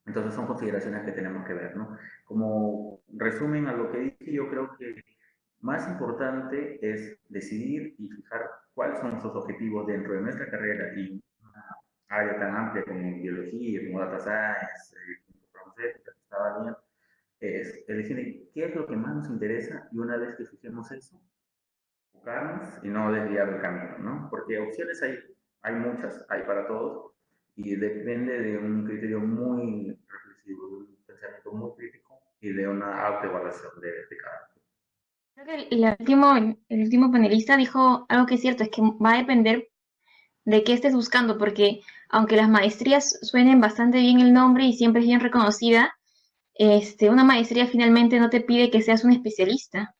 Entonces son consideraciones que tenemos que ver, ¿no? Como resumen a lo que dije, yo creo que más importante es decidir y fijar cuáles son nuestros objetivos dentro de nuestra carrera y una área tan amplia como biología, como data science, como farmacéutica, que estaba bien, es elegir qué es lo que más nos interesa y una vez que fijemos eso, enfocarnos y no desviar el camino, ¿no? Porque opciones hay muchas, hay para todos y depende de un criterio muy reflexivo y un pensamiento muy crítico y de una autoevaluación de cada. Creo que el último panelista dijo algo que es cierto, es que va a depender de qué estés buscando, porque aunque las maestrías suenen bastante bien el nombre y siempre es bien reconocida, una maestría finalmente no te pide que seas un especialista.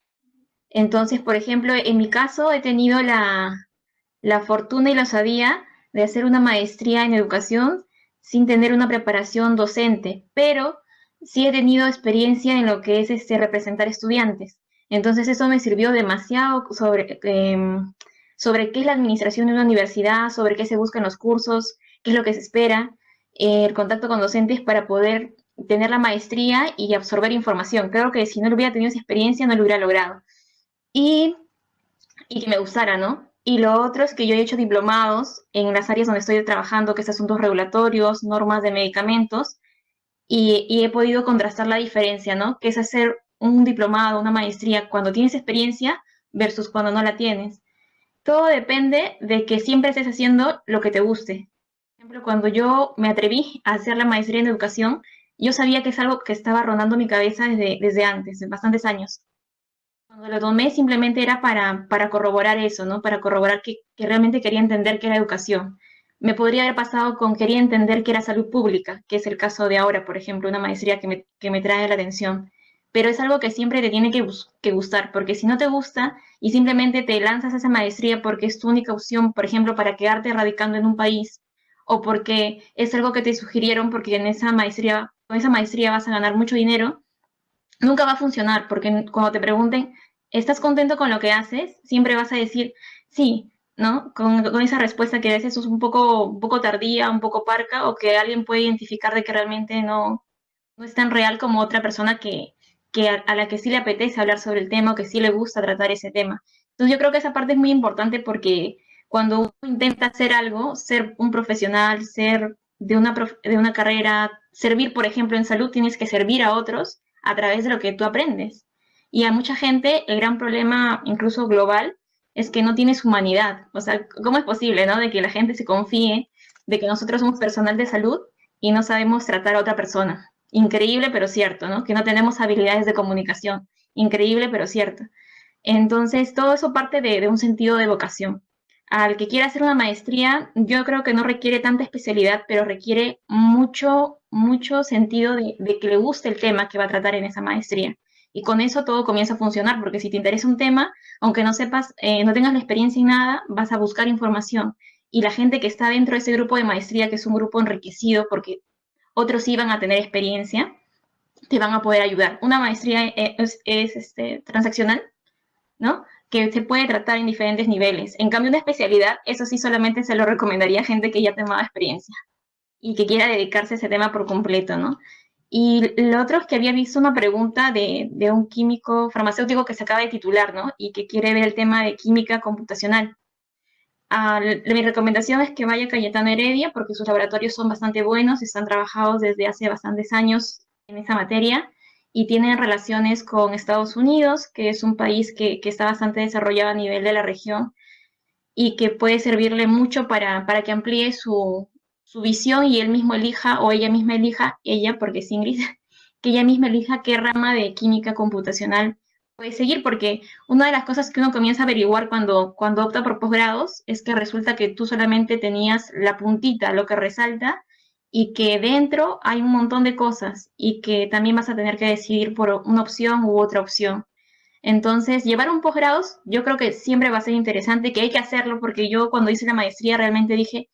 Entonces, por ejemplo, en mi caso he tenido la fortuna y la osadía de hacer una maestría en educación sin tener una preparación docente, pero sí he tenido experiencia en lo que es representar estudiantes. Entonces eso me sirvió demasiado sobre qué es la administración de una universidad, sobre qué se busca en los cursos, qué es lo que se espera, el contacto con docentes para poder tener la maestría y absorber información. Creo que si no hubiera tenido esa experiencia no lo hubiera logrado. Y y que me gustara, ¿no? Y lo otro es que yo he hecho diplomados en las áreas donde estoy trabajando, que es asuntos regulatorios, normas de medicamentos, y he podido contrastar la diferencia, ¿no? Que es hacer un diplomado, una maestría cuando tienes experiencia versus cuando no la tienes. Todo depende de que siempre estés haciendo lo que te guste. Por ejemplo, cuando yo me atreví a hacer la maestría en educación, yo sabía que es algo que estaba rondando mi cabeza desde antes, de bastantes años. Cuando lo tomé simplemente era para corroborar eso, ¿no? Para corroborar que realmente quería entender qué era educación. Me podría haber pasado con quería entender qué era salud pública, que es el caso de ahora, por ejemplo, una maestría que me trae la atención. Pero es algo que siempre te tiene que gustar, porque si no te gusta y simplemente te lanzas a esa maestría porque es tu única opción, por ejemplo, para quedarte radicando en un país, o porque es algo que te sugirieron porque con esa maestría vas a ganar mucho dinero, nunca va a funcionar, porque cuando te pregunten, ¿estás contento con lo que haces? Siempre vas a decir, sí, ¿no? Con esa respuesta que a veces es un poco tardía, un poco parca, o que alguien puede identificar de que realmente no es tan real como otra persona que a la que sí le apetece hablar sobre el tema o que sí le gusta tratar ese tema. Entonces yo creo que esa parte es muy importante porque cuando uno intenta hacer algo, ser un profesional, ser de una carrera, servir, por ejemplo, en salud, tienes que servir a otros a través de lo que tú aprendes. Y a mucha gente el gran problema, incluso global, es que no tienes humanidad. O sea, ¿cómo es posible, no? De que la gente se confíe de que nosotros somos personal de salud y no sabemos tratar a otra persona. Increíble, pero cierto, ¿no? Que no tenemos habilidades de comunicación. Increíble, pero cierto. Entonces, todo eso parte de un sentido de vocación. Al que quiera hacer una maestría, yo creo que no requiere tanta especialidad, pero requiere mucho sentido de que le guste el tema que va a tratar en esa maestría. Y con eso todo comienza a funcionar, porque si te interesa un tema, aunque no sepas, no tengas la experiencia en nada, vas a buscar información. Y la gente que está dentro de ese grupo de maestría, que es un grupo enriquecido, porque otros sí van a tener experiencia, te van a poder ayudar. Una maestría es transaccional, ¿no? Que se puede tratar en diferentes niveles. En cambio, una especialidad, eso sí solamente se lo recomendaría a gente que ya tenga experiencia y que quiera dedicarse a ese tema por completo, ¿no? Y lo otro es que había visto una pregunta de un químico farmacéutico que se acaba de titular, ¿no? Y que quiere ver el tema de química computacional. Mi recomendación es que vaya a Cayetano Heredia porque sus laboratorios son bastante buenos, están trabajados desde hace bastantes años en esa materia y tienen relaciones con Estados Unidos, que es un país que está bastante desarrollado a nivel de la región y que puede servirle mucho para que amplíe su visión y él mismo elija, o ella misma elija, ella porque es Ingrid, que ella misma elija qué rama de química computacional puede seguir, porque una de las cosas que uno comienza a averiguar cuando opta por posgrados es que resulta que tú solamente tenías la puntita, lo que resalta, y que dentro hay un montón de cosas y que también vas a tener que decidir por una opción u otra opción. Entonces, llevar un posgrado, yo creo que siempre va a ser interesante, que hay que hacerlo, porque yo cuando hice la maestría realmente dije,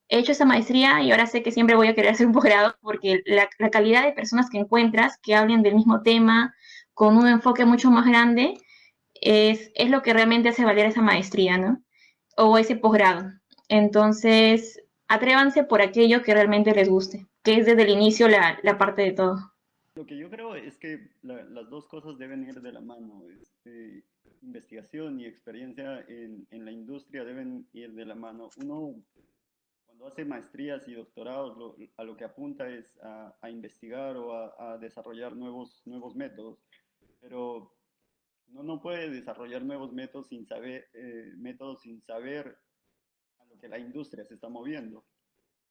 he hecho esa maestría y ahora sé que siempre voy a querer hacer un posgrado, porque la calidad de personas que encuentras que hablen del mismo tema, con un enfoque mucho más grande, es lo que realmente hace valer esa maestría, ¿no? O ese posgrado. Entonces, atrévanse por aquello que realmente les guste, que es desde el inicio la parte de todo. Lo que yo creo es que las dos cosas deben ir de la mano. Investigación y experiencia en la industria deben ir de la mano. Uno, cuando hace maestrías y doctorados, a lo que apunta es a investigar o a desarrollar nuevos métodos. Pero uno no puede desarrollar nuevos métodos sin saber a lo que la industria se está moviendo.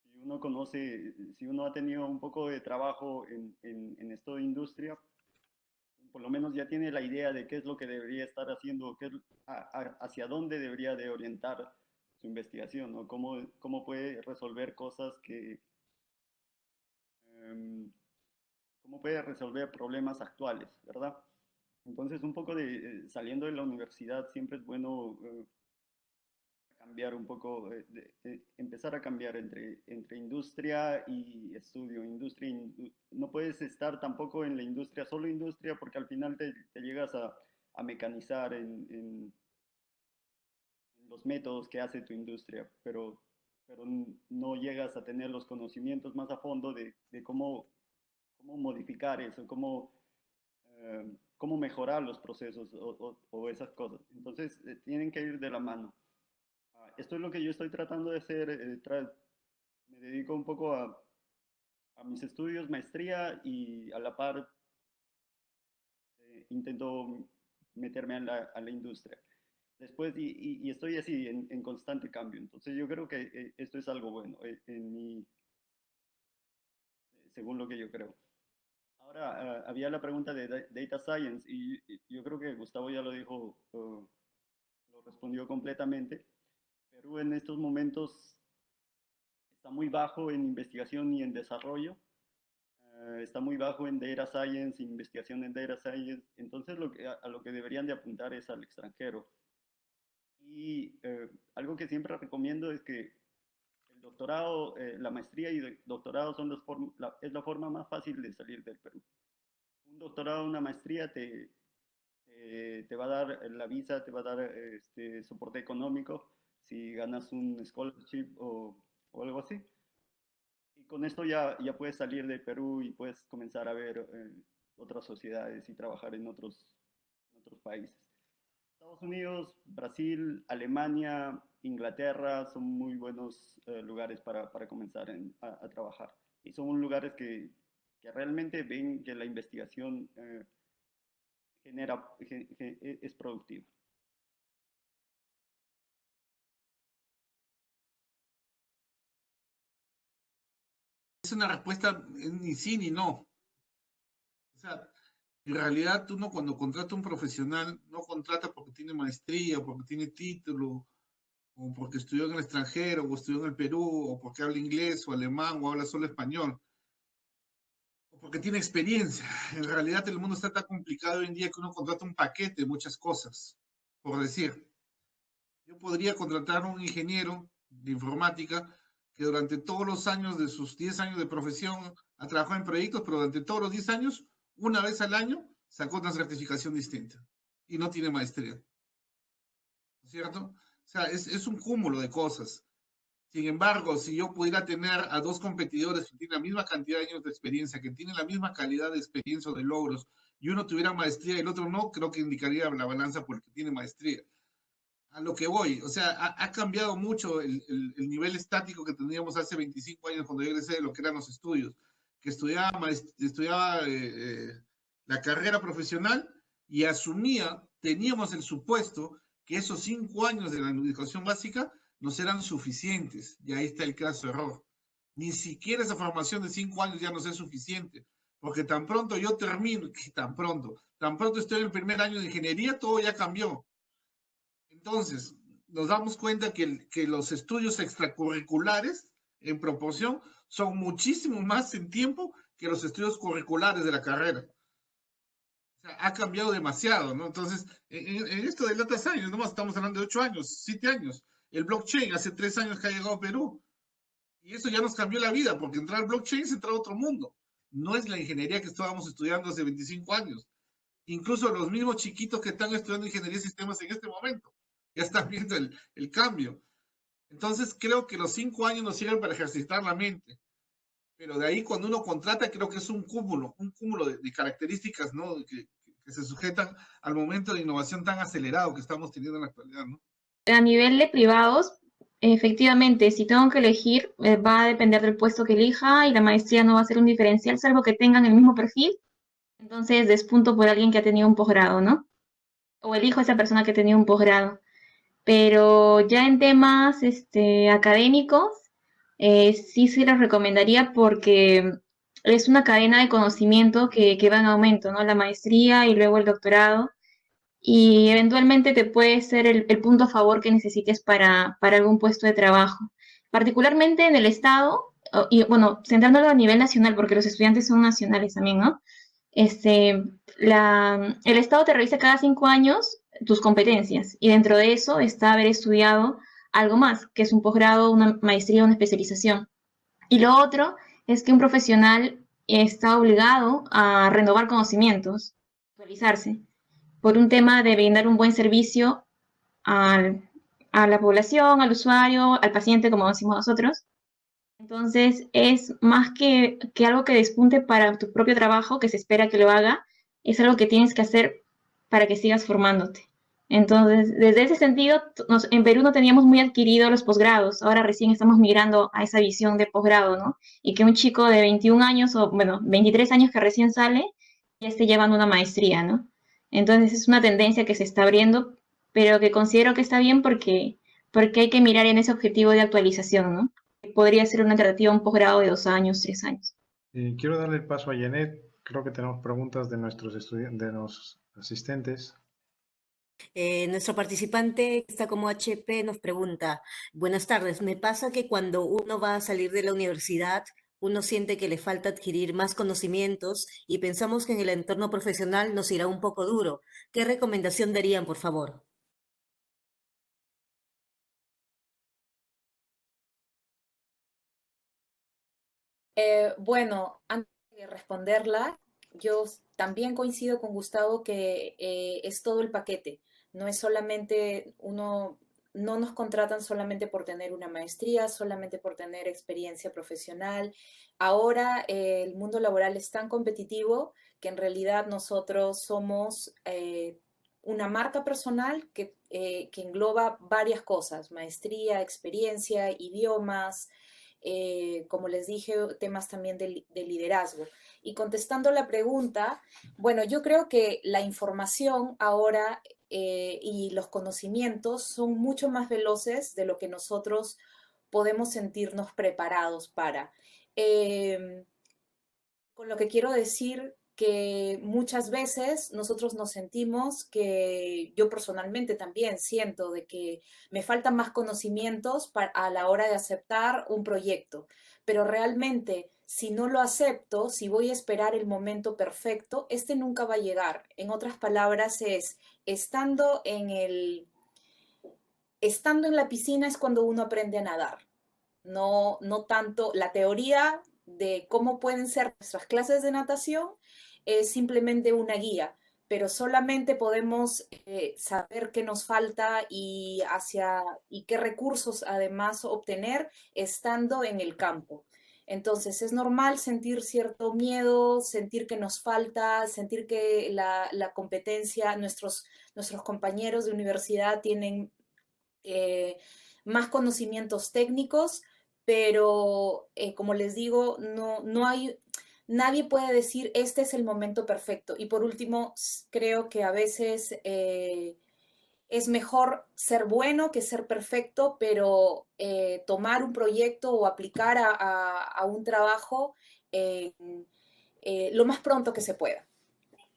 Si uno conoce, si uno ha tenido un poco de trabajo en esto de industria, por lo menos ya tiene la idea de qué es lo que debería estar haciendo, hacia dónde debería de orientar su investigación, ¿no? Cómo puede resolver cosas cómo puede resolver problemas actuales, ¿verdad? Entonces, un poco saliendo de la universidad, siempre es bueno cambiar un poco, empezar a cambiar entre industria y estudio. No puedes estar tampoco en la industria, solo industria, porque al final te llegas a mecanizar en los métodos que hace tu industria, pero no llegas a tener los conocimientos más a fondo de cómo modificar eso, cómo mejorar los procesos o esas cosas. Entonces, tienen que ir de la mano. Esto es lo que yo estoy tratando de hacer. Me dedico un poco a mis estudios, maestría, y a la par intento meterme a la industria. Después, y estoy así en constante cambio. Entonces yo creo que esto es algo bueno, según lo que yo creo. Ahora, había la pregunta de Data Science, y yo creo que Gustavo ya lo dijo, lo respondió completamente. Perú en estos momentos está muy bajo en investigación y en desarrollo, está muy bajo en Data Science, investigación en Data Science. Entonces a lo que deberían de apuntar es al extranjero. Y algo que siempre recomiendo es que el doctorado, la maestría y el doctorado es la forma más fácil de salir del Perú. Un doctorado, una maestría te va a dar la visa, te va a dar soporte económico si ganas un scholarship o algo así. Y con esto ya puedes salir de Perú y puedes comenzar a ver otras sociedades y trabajar en otros países. Estados Unidos, Brasil, Alemania, Inglaterra son muy buenos lugares para comenzar a trabajar. Y son lugares que realmente ven que la investigación es productiva. Es una respuesta ni sí ni no. O sea, en realidad uno cuando contrata a un profesional no contrata porque tiene maestría, porque tiene título, o porque estudió en el extranjero, o estudió en el Perú, o porque habla inglés o alemán, o habla solo español, o porque tiene experiencia. En realidad el mundo está tan complicado hoy en día que uno contrata un paquete de muchas cosas. Por decir, yo podría contratar a un ingeniero de informática que durante todos los años de sus 10 años de profesión ha trabajado en proyectos, pero durante todos los 10 años, una vez al año, sacó una certificación distinta y no tiene maestría. ¿No es cierto? O sea, es un cúmulo de cosas. Sin embargo, si yo pudiera tener a dos competidores que tienen la misma cantidad de años de experiencia, que tienen la misma calidad de experiencia o de logros, y uno tuviera maestría y el otro no, creo que indicaría la balanza por el que tiene maestría. A lo que voy, o sea, ha cambiado mucho el nivel estático que teníamos hace 25 años cuando yo egresé de lo que eran los estudios, que estudiaba la carrera profesional y teníamos el supuesto que esos 5 años de la educación básica nos eran suficientes, y ahí está el caso error. Ni siquiera esa formación de 5 años ya nos es suficiente, porque tan pronto yo termino, tan pronto estoy en el primer año de ingeniería, todo ya cambió. Entonces, nos damos cuenta que los estudios extracurriculares, en proporción, son muchísimo más en tiempo que los estudios curriculares de la carrera. O sea, ha cambiado demasiado, ¿no? Entonces, en esto del data science, nomás estamos hablando de 8 años, 7 años. El blockchain hace 3 años que ha llegado a Perú. Y eso ya nos cambió la vida, porque entrar al blockchain es entrar a otro mundo. No es la ingeniería que estábamos estudiando hace 25 años. Incluso los mismos chiquitos que están estudiando ingeniería de sistemas en este momento ya están viendo el cambio. Entonces creo que los 5 años nos sirven para ejercitar la mente. Pero de ahí cuando uno contrata, creo que es un cúmulo de características, ¿no? Que se sujetan al momento de innovación tan acelerado que estamos teniendo en la actualidad, ¿no? A nivel de privados, efectivamente, si tengo que elegir, va a depender del puesto que elija y la maestría no va a ser un diferencial, salvo que tengan el mismo perfil. Entonces despunto por alguien que ha tenido un posgrado, ¿no? O elijo a esa persona que ha tenido un posgrado. Pero ya en temas académicos, Sí se los recomendaría porque es una cadena de conocimiento que va en aumento, ¿no? La maestría y luego el doctorado, y eventualmente te puede ser el punto a favor que necesites para algún puesto de trabajo. Particularmente en el Estado, y bueno, centrándolo a nivel nacional, porque los estudiantes son nacionales también, ¿no? Este, el Estado te revisa cada 5 años tus competencias, y dentro de eso está haber estudiado algo más, que es un posgrado, una maestría, una especialización. Y lo otro es que un profesional está obligado a renovar conocimientos, actualizarse, por un tema de brindar un buen servicio al, a la población, al usuario, al paciente, como decimos nosotros. Entonces, es más que algo que despunte para tu propio trabajo, que se espera que lo haga, es algo que tienes que hacer para que sigas formándote. Entonces, desde ese sentido, en Perú no teníamos muy adquirido los posgrados, ahora recién estamos migrando a esa visión de posgrado, ¿no? Y que un chico de 21 años, o bueno, 23 años que recién sale, ya esté llevando una maestría, ¿no? Entonces, es una tendencia que se está abriendo, pero que considero que está bien porque hay que mirar en ese objetivo de actualización, ¿no? Podría ser una alternativa a un posgrado de 2 años, 3 años. Quiero darle el paso a Janet. Creo que tenemos preguntas de nuestros estudiantes, de los asistentes. Nuestro participante que está como HP nos pregunta, buenas tardes, me pasa que cuando uno va a salir de la universidad, uno siente que le falta adquirir más conocimientos y pensamos que en el entorno profesional nos irá un poco duro. ¿Qué recomendación darían, por favor? Bueno, antes de responderla, yo también coincido con Gustavo que es todo el paquete. No es solamente uno, no nos contratan solamente por tener una maestría, solamente por tener experiencia profesional. Ahora el mundo laboral es tan competitivo que en realidad nosotros somos una marca personal que engloba varias cosas: maestría, experiencia, idiomas, como les dije, temas también de liderazgo. Y contestando la pregunta, bueno, yo creo que la información ahora y los conocimientos son mucho más veloces de lo que nosotros podemos sentirnos preparados para. Eh, con lo que quiero decir que muchas veces nosotros nos sentimos que yo personalmente también siento de que me faltan más conocimientos a la hora de aceptar un proyecto, pero realmente si no lo acepto, si voy a esperar el momento perfecto, este nunca va a llegar. En otras palabras es estando en la piscina es cuando uno aprende a nadar. No, no tanto la teoría de cómo pueden ser nuestras clases de natación, es simplemente una guía, pero solamente podemos saber qué nos falta y qué recursos además obtener estando en el campo. Entonces es normal sentir cierto miedo, sentir que nos falta, sentir que la competencia, nuestros compañeros de universidad tienen eh, más conocimientos técnicos, pero como les digo, no hay, nadie puede decir este es el momento perfecto. Y por último, creo que a veces es mejor ser bueno que ser perfecto, pero tomar un proyecto o aplicar a un trabajo lo más pronto que se pueda.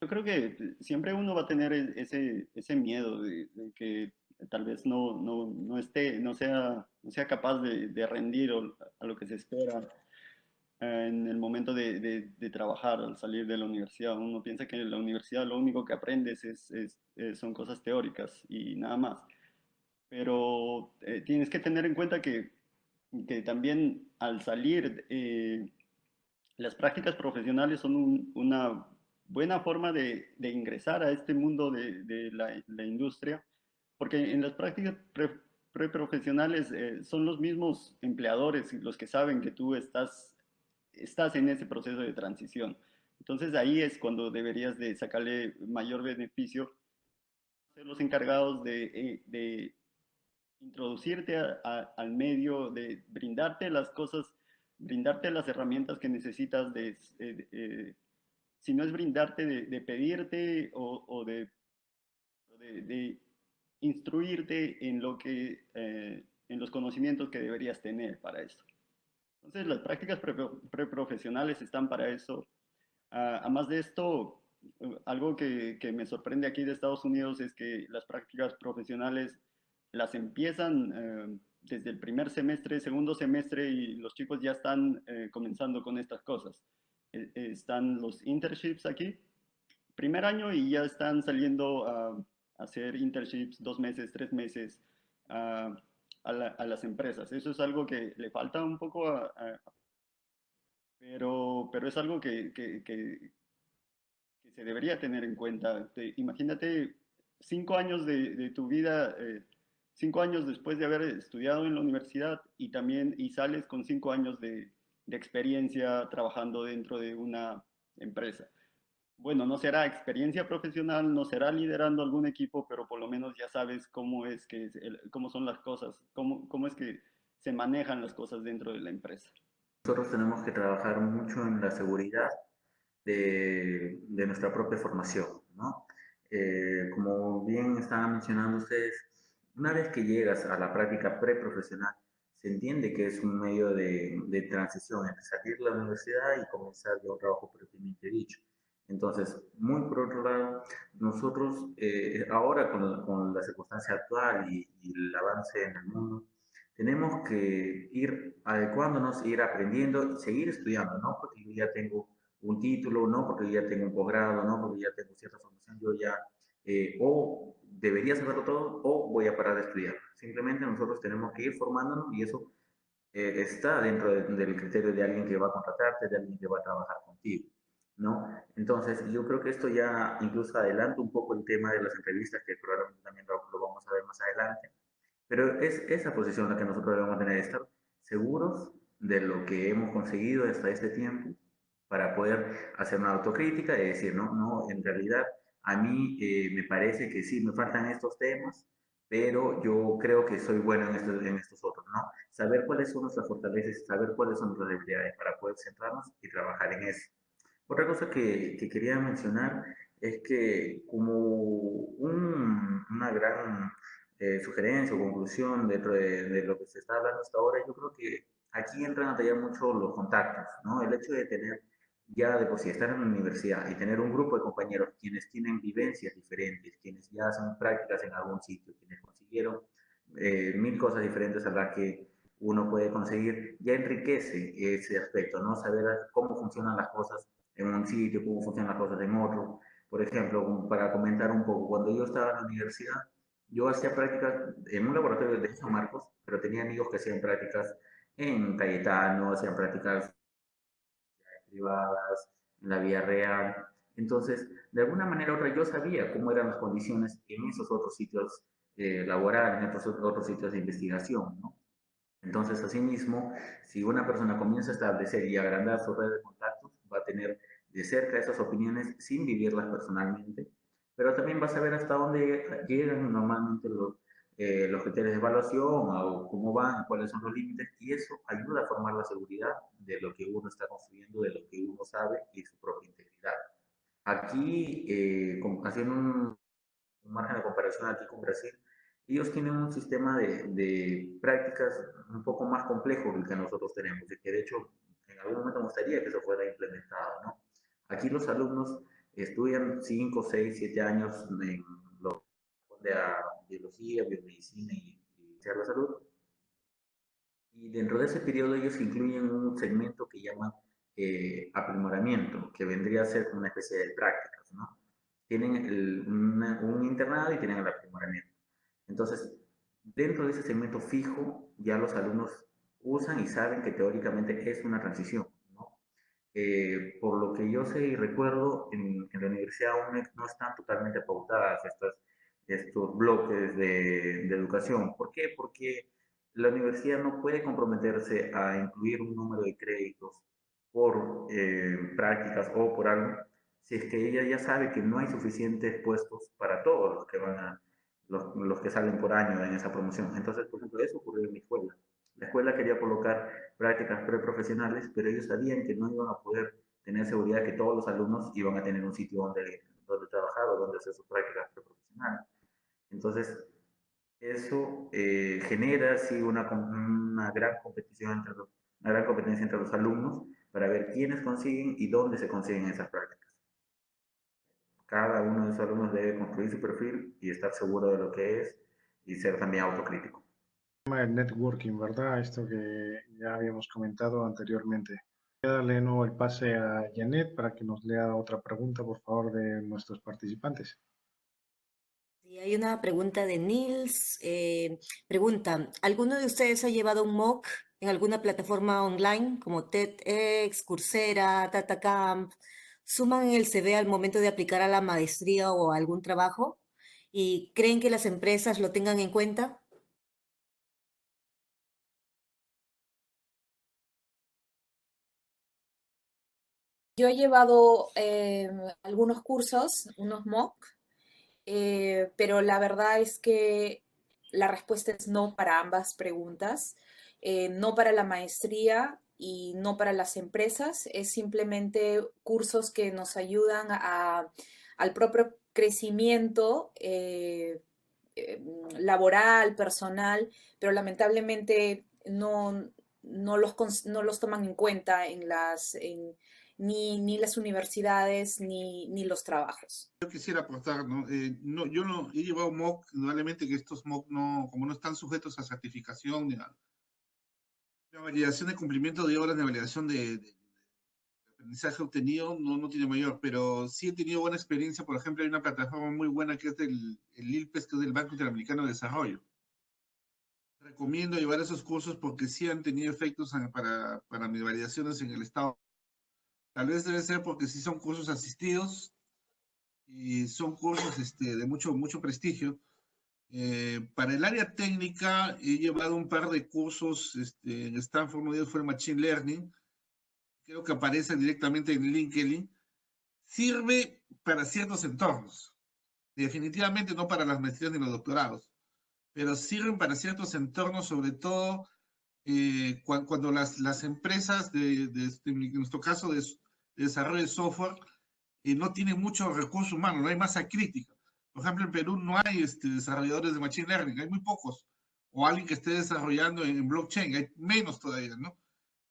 Yo creo que siempre uno va a tener ese miedo de que tal vez no esté, no sea capaz de rendir a lo que se espera en el momento de trabajar al salir de la universidad. Uno piensa que en la universidad lo único que aprendes son cosas teóricas y nada más. Pero tienes que tener en cuenta que también al salir, las prácticas profesionales son una buena forma de ingresar a este mundo de la industria, porque en las prácticas preprofesionales son los mismos empleadores los que saben que tú estás en ese proceso de transición. Entonces ahí es cuando deberías de sacarle mayor beneficio, ser los encargados de introducirte al medio, de brindarte las cosas, brindarte las herramientas que necesitas, si no es brindarte, de pedirte o de instruirte en en los conocimientos que deberías tener para esto. Entonces, las prácticas preprofesionales están para eso. Además de esto, algo que me sorprende aquí de Estados Unidos es que las prácticas profesionales las empiezan desde el primer semestre, segundo semestre, y los chicos ya están comenzando con estas cosas. Están los internships aquí, primer año, y ya están saliendo a hacer internships 2 meses, 3 meses a las empresas. Eso es algo que le falta un poco pero es algo que se debería tener en cuenta. Imagínate 5 años de tu vida, 5 años después de haber estudiado en la universidad y sales con 5 años de experiencia trabajando dentro de una empresa. Bueno, no será experiencia profesional, no será liderando algún equipo, pero por lo menos ya sabes cómo es cómo son las cosas, cómo es que se manejan las cosas dentro de la empresa. Nosotros tenemos que trabajar mucho en la seguridad de nuestra propia formación, ¿no? Como bien estaban mencionando ustedes, una vez que llegas a la práctica preprofesional, se entiende que es un medio de transición entre salir de la universidad y comenzar ya un trabajo propiamente dicho. Entonces, muy por otro lado, nosotros ahora con la circunstancia actual y el avance en el mundo, tenemos que ir adecuándonos, ir aprendiendo y seguir estudiando, ¿no? Porque yo ya tengo un título, no porque yo ya tengo un posgrado, no porque ya tengo cierta formación, yo ya o debería saberlo todo o voy a parar de estudiar. Simplemente nosotros tenemos que ir formándonos y eso está dentro del criterio de alguien que va a contratarte, de alguien que va a trabajar contigo, ¿no? Entonces, yo creo que esto ya incluso adelanta un poco el tema de las entrevistas, que probablemente también lo vamos a ver más adelante, pero es esa posición la que nosotros debemos tener, estar seguros de lo que hemos conseguido hasta este tiempo para poder hacer una autocrítica y decir, no, no, en realidad a mí me parece que sí, me faltan estos temas, pero yo creo que soy bueno en estos otros, ¿no? Saber cuáles son nuestras fortalezas, saber cuáles son nuestras debilidades para poder centrarnos y trabajar en eso. Otra cosa que quería mencionar es que como una gran sugerencia o conclusión dentro de lo que se está hablando hasta ahora, yo creo que aquí entran a tallar mucho los contactos, ¿no? El hecho de tener ya de por sí estar en la universidad y tener un grupo de compañeros quienes tienen vivencias diferentes, quienes ya hacen prácticas en algún sitio, quienes consiguieron mil cosas diferentes a las que uno puede conseguir, ya enriquece ese aspecto, ¿no? Saber cómo funcionan las cosas en un sitio, cómo funcionan las cosas en otro. Por ejemplo, para comentar un poco, cuando yo estaba en la universidad, yo hacía prácticas en un laboratorio de San Marcos, pero tenía amigos que hacían prácticas en Cayetano, hacían prácticas privadas, en la vida real. Entonces, de alguna manera u otra, yo sabía cómo eran las condiciones en esos otros sitios laborales, en esos otros sitios de investigación, ¿no? Entonces, asimismo, si una persona comienza a establecer y agrandar su red de contactos, va a tener de cerca esas opiniones sin vivirlas personalmente, pero también va a saber hasta dónde llegan normalmente los criterios de evaluación o cómo van, cuáles son los límites, y eso ayuda a formar la seguridad de lo que uno está construyendo, de lo que uno sabe y su propia integridad. Aquí, haciendo un margen de comparación aquí con Brasil, ellos tienen un sistema de prácticas un poco más complejo que el que nosotros tenemos y que de hecho en algún momento me gustaría que eso fuera implementado, ¿no? Aquí los alumnos estudian 5, 6, 7 años en lo de biología, biomedicina y la salud, y dentro de ese periodo ellos incluyen un segmento que llaman aprimoramiento, que vendría a ser una especie de prácticas, ¿no? Tienen un internado y tienen el aprimoramiento. Entonces, dentro de ese segmento fijo, ya los alumnos usan y saben que teóricamente es una transición, ¿no? Por lo que yo sé y recuerdo, en la universidad aún no están totalmente pautadas estos bloques de educación. ¿Por qué? Porque la universidad no puede comprometerse a incluir un número de créditos por prácticas o por algo, si es que ella ya sabe que no hay suficientes puestos para todos los que los que salen por año en esa promoción. Entonces, por ejemplo, eso ocurrió en mi escuela. La escuela quería colocar prácticas preprofesionales, pero ellos sabían que no iban a poder tener seguridad que todos los alumnos iban a tener un sitio donde trabajar o donde hacer sus prácticas preprofesionales. Entonces, eso genera sí una gran competición entre una gran competencia entre los alumnos para ver quiénes consiguen y dónde se consiguen esas prácticas. Cada uno de esos alumnos debe construir su perfil y estar seguro de lo que es y ser también autocrítico. El networking, ¿verdad? Esto que ya habíamos comentado anteriormente. Voy a darle de nuevo el pase a Janet para que nos lea otra pregunta, por favor, de nuestros participantes. Y hay una pregunta de Nils. Pregunta, ¿alguno de ustedes ha llevado un MOOC en alguna plataforma online como TEDx, Coursera, DataCamp? ¿Suman en el CV al momento de aplicar a la maestría o a algún trabajo? ¿Y creen que las empresas lo tengan en cuenta? Yo he llevado algunos cursos, unos MOOC, pero la verdad es que la respuesta es no para ambas preguntas, no para la maestría y no para las empresas, es simplemente cursos que nos ayudan al propio crecimiento laboral, personal, pero lamentablemente no los toman en cuenta ni las universidades ni los trabajos. Yo quisiera aportar, ¿no? Yo no he llevado MOOC, indudablemente que estos MOOC no, como no están sujetos a certificación ni a la validación de cumplimiento de horas de validación de aprendizaje obtenido, no tiene mayor, pero sí he tenido buena experiencia. Por ejemplo, hay una plataforma muy buena que es el ILPES, que es del Banco Interamericano de Desarrollo. Recomiendo llevar esos cursos porque sí han tenido efectos para mis validaciones en el Estado. Tal vez debe ser porque sí son cursos asistidos y son cursos de mucho prestigio. Para el área técnica he llevado un par de cursos en Stanford, uno de ellos fue el Machine Learning, creo que aparecen directamente en LinkedIn. Sirve para ciertos entornos, definitivamente no para las maestrías ni los doctorados, pero sirven para ciertos entornos, sobre todo cuando las empresas, en nuestro caso de desarrollo de software, no tienen muchos recursos humanos, no hay masa crítica. Por ejemplo, en Perú no hay desarrolladores de Machine Learning, hay muy pocos. O alguien que esté desarrollando en blockchain, hay menos todavía, ¿no?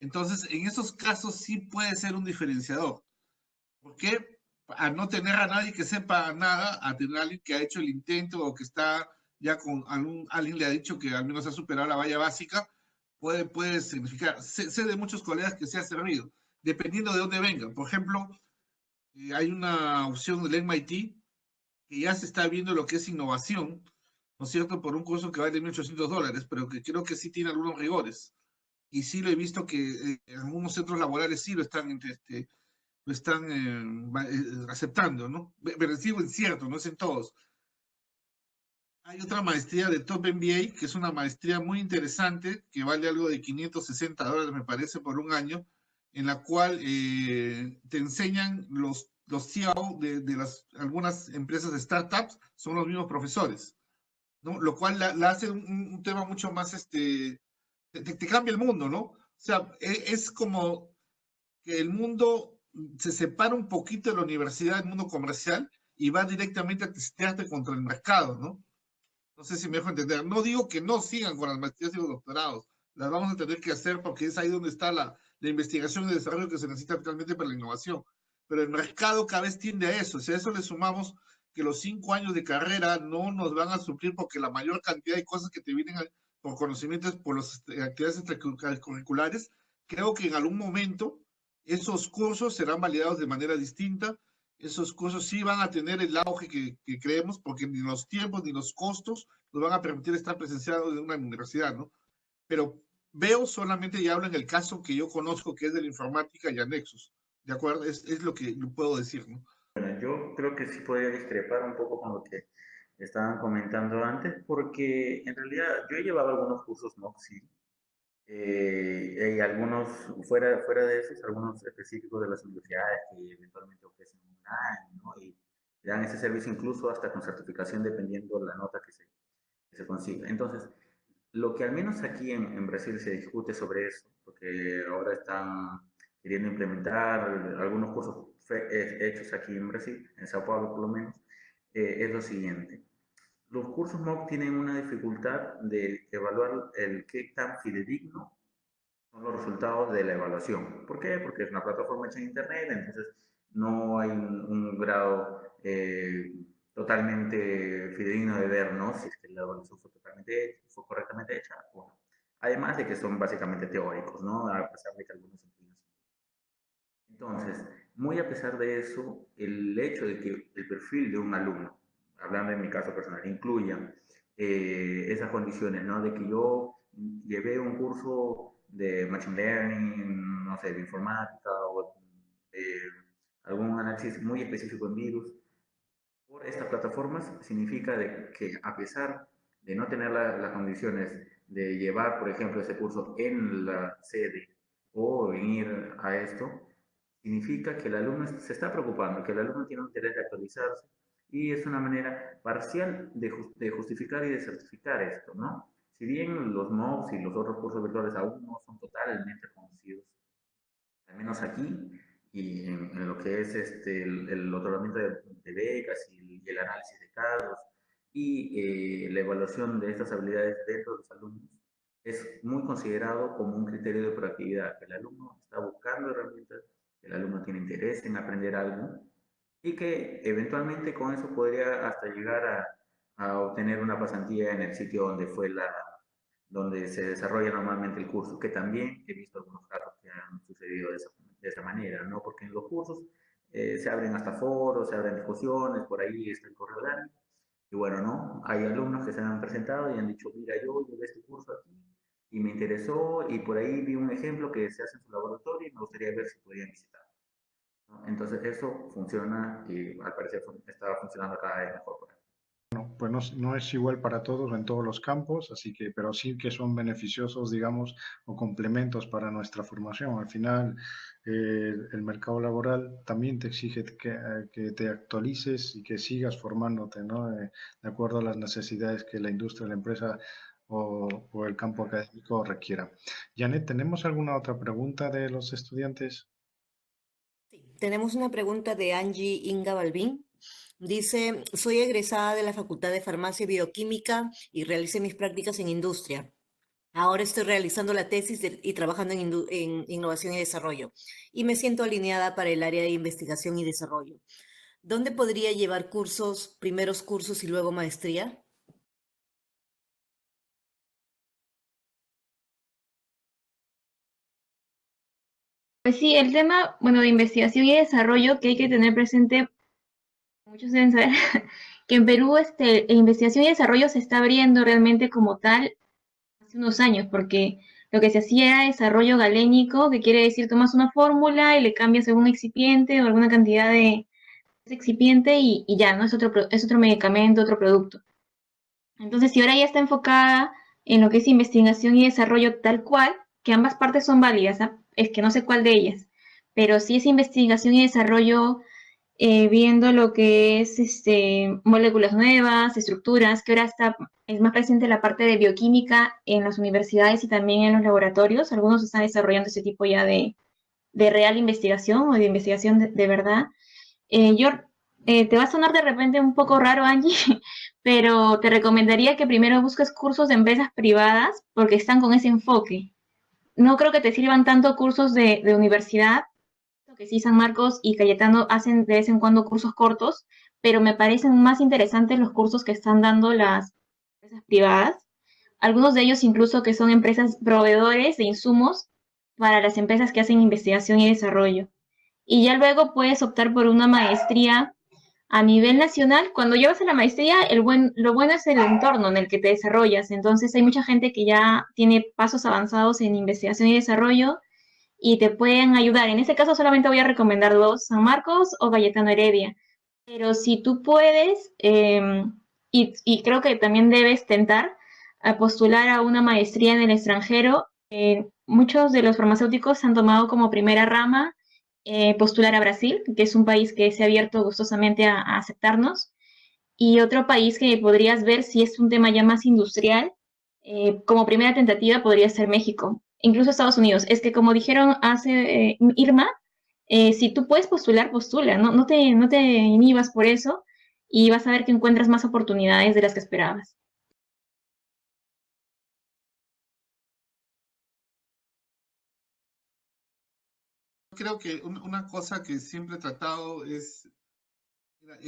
Entonces, en esos casos sí puede ser un diferenciador. ¿Por qué? A no tener a nadie que sepa nada, a tener a alguien que ha hecho el intento o que está ya con alguien le ha dicho que al menos ha superado la valla básica, puede significar. Sé de muchos colegas que se ha servido, dependiendo de dónde vengan. Por ejemplo, hay una opción del MIT que ya se está viendo lo que es innovación, ¿no es cierto? Por un curso que vale $1.800, pero que creo que sí tiene algunos rigores. Y sí lo he visto que en algunos centros laborales sí lo están aceptando, ¿no? Pero sí es cierto, no es en todos. Hay otra maestría de Top MBA, que es una maestría muy interesante, que vale algo de $560, me parece, por un año, en la cual te enseñan los CEO de algunas empresas de startups, son los mismos profesores, ¿no? Lo cual la hace un tema mucho más, te cambia el mundo, ¿no? O sea, es como que el mundo se separa un poquito de la universidad, del mundo comercial, y va directamente a testearte contra el mercado, ¿no? No sé si me dejo entender. No digo que no sigan con las maestrías y los doctorados. Las vamos a tener que hacer porque es ahí donde está la investigación y desarrollo que se necesita actualmente para la innovación. Pero el mercado cada vez tiende a eso. Si a eso le sumamos que los 5 años de carrera no nos van a suplir porque la mayor cantidad de cosas que te vienen por conocimientos, por las actividades extracurriculares, creo que en algún momento esos cursos serán validados de manera distinta. Esos cursos sí van a tener el auge que creemos, porque ni los tiempos ni los costos nos van a permitir estar presenciados en una universidad, ¿no? Pero veo solamente y hablo en el caso que yo conozco, que es de la informática y anexos, ¿de acuerdo? Es lo que puedo decir, ¿no? Bueno, yo creo que sí podría discrepar un poco con lo que estaban comentando antes, porque en realidad yo he llevado algunos cursos MOOC, sí, y algunos, fuera de esos, algunos específicos de las universidades que eventualmente ofrecen online, ¿no? Y dan ese servicio incluso hasta con certificación dependiendo de la nota que se consiga. Entonces, lo que al menos aquí en Brasil se discute sobre eso, porque ahora están queriendo implementar algunos cursos hechos aquí en Brasil, en Sao Paulo por lo menos, es lo siguiente. Los cursos MOOC tienen una dificultad de evaluar el qué tan fidedigno son los resultados de la evaluación. ¿Por qué? Porque es una plataforma hecha en Internet, entonces no hay un grado totalmente fidedigno de ver, ¿no? Si es que la evaluación fue correctamente hecha o no. Además de que son básicamente teóricos, ¿no? A pesar de que algunos incluyen. Entonces, muy a pesar de eso, el hecho de que el perfil de un alumno, hablando en mi caso personal, incluya esas condiciones, ¿no? De que yo llevé un curso de Machine Learning, no sé, de informática o algún análisis muy específico en virus, por estas plataformas significa de que a pesar de no tener las condiciones de llevar, por ejemplo, ese curso en la sede o en ir a esto, significa que el alumno se está preocupando, que el alumno tiene un interés de actualizarse y es una manera parcial de justificar y de certificar esto, ¿no? Si bien los MOOCs y los otros cursos virtuales aún no son totalmente conocidos, al menos aquí, y en lo que es el otorgamiento de becas y el análisis de casos y la evaluación de estas habilidades dentro de los alumnos, es muy considerado como un criterio de proactividad, que el alumno está buscando herramientas, que el alumno tiene interés en aprender algo y que eventualmente con eso podría hasta llegar a obtener una pasantía en el sitio donde se desarrolla normalmente el curso, que también he visto algunos casos que han sucedido de esa manera, ¿no? Porque en los cursos se abren hasta foros, se abren discusiones, por ahí está el correo de y bueno, ¿no? Hay alumnos que se han presentado y han dicho, mira, yo llevé este curso aquí y me interesó y por ahí vi un ejemplo que se hace en su laboratorio y me gustaría ver si podían visitar, ¿no? Entonces eso funciona y al parecer está funcionando cada vez mejor por ahí. Pues no es igual para todos en todos los campos, así que, pero sí que son beneficiosos, digamos, o complementos para nuestra formación. Al final, el mercado laboral también te exige que te actualices y que sigas formándote, ¿no? De acuerdo a las necesidades que la industria, la empresa o el campo académico requiera. Janet, ¿tenemos alguna otra pregunta de los estudiantes? Sí, tenemos una pregunta de Angie Inga Balbín. Dice, soy egresada de la Facultad de Farmacia y Bioquímica y realicé mis prácticas en industria. Ahora estoy realizando la tesis y trabajando en innovación y desarrollo y me siento alineada para el área de investigación y desarrollo. ¿Dónde podría llevar cursos, primeros cursos y luego maestría? Pues sí, el tema, bueno, de investigación y desarrollo que hay que tener presente, muchos deben saber que en Perú investigación y desarrollo se está abriendo realmente como tal hace unos años, porque lo que se hacía era desarrollo galénico, que quiere decir tomas una fórmula y le cambias algún excipiente o alguna cantidad de ese excipiente y ya, ¿no? Es otro medicamento, otro producto. Entonces, si ahora ya está enfocada en lo que es investigación y desarrollo tal cual, que ambas partes son válidas, ¿ah? Es que no sé cuál de ellas, pero si es investigación y desarrollo viendo lo que es moléculas nuevas, estructuras, que ahora es más presente la parte de bioquímica en las universidades y también en los laboratorios. Algunos están desarrollando ese tipo ya de real investigación o de investigación de verdad. Yo te va a sonar de repente un poco raro, Angie, pero te recomendaría que primero busques cursos de empresas privadas porque están con ese enfoque. No creo que te sirvan tanto cursos de universidad, que sí, San Marcos y Cayetano hacen de vez en cuando cursos cortos, pero me parecen más interesantes los cursos que están dando las empresas privadas. Algunos de ellos incluso que son empresas proveedores de insumos para las empresas que hacen investigación y desarrollo. Y ya luego puedes optar por una maestría a nivel nacional. Cuando llevas a la maestría, lo bueno es el entorno en el que te desarrollas. Entonces hay mucha gente que ya tiene pasos avanzados en investigación y desarrollo y te pueden ayudar. En ese caso solamente voy a recomendar dos, San Marcos o Cayetano Heredia. Pero si tú puedes, y creo que también debes tentar a postular a una maestría en el extranjero, muchos de los farmacéuticos han tomado como primera rama postular a Brasil, que es un país que se ha abierto gustosamente a aceptarnos, y otro país que podrías ver si es un tema ya más industrial, como primera tentativa podría ser México, incluso Estados Unidos. Es que como dijeron hace Irma, si tú puedes postular, postula, no te inhibas por eso y vas a ver que encuentras más oportunidades de las que esperabas. creo que una cosa que siempre he tratado es, mira,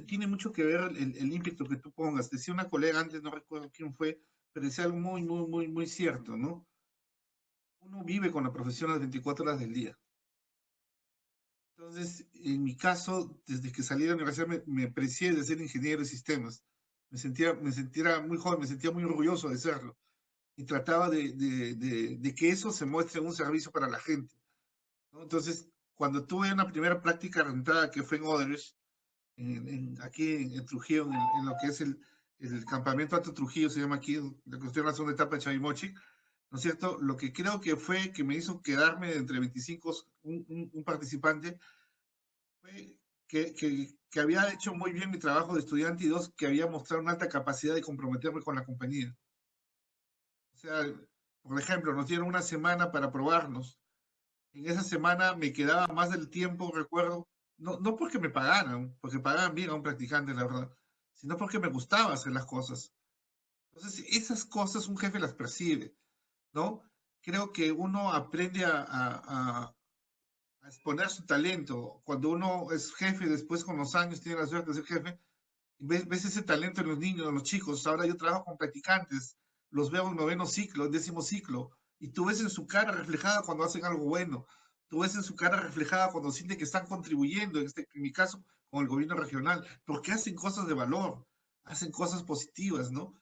tiene mucho que ver el ímpetu que tú pongas. Decía una colega antes, no recuerdo quién fue, pero decía algo muy cierto, ¿no? Uno vive con la profesión las 24 horas del día. Entonces, en mi caso, desde que salí de la universidad me precié de ser ingeniero de sistemas. Me sentía muy joven, me sentía muy orgulloso de serlo. Y trataba de que eso se muestre en un servicio para la gente, ¿no? Entonces, cuando tuve una primera práctica rentada que fue en Odebrecht, aquí en Trujillo, en lo que es el campamento Alto Trujillo, se llama aquí, la cuestión de la segunda etapa de Chavimochi, ¿no es cierto? Lo que creo que fue que me hizo quedarme entre 25 un participante fue que había hecho muy bien mi trabajo de estudiante y dos, que había mostrado una alta capacidad de comprometerme con la compañía. O sea, por ejemplo, nos dieron una semana para probarnos. En esa semana me quedaba más del tiempo, recuerdo, no porque me pagaran, porque pagaban bien a un practicante, la verdad, sino porque me gustaba hacer las cosas. Entonces, esas cosas un jefe las percibe, ¿no? Creo que uno aprende a exponer su talento. Cuando uno es jefe, después con los años tiene la suerte de ser jefe, y ves ese talento en los niños, en los chicos. Ahora yo trabajo con practicantes, los veo en noveno ciclo, en décimo ciclo, y tú ves en su cara reflejada cuando hacen algo bueno. Tú ves en su cara reflejada cuando sienten que están contribuyendo, en mi caso, con el gobierno regional, porque hacen cosas de valor, hacen cosas positivas, ¿no?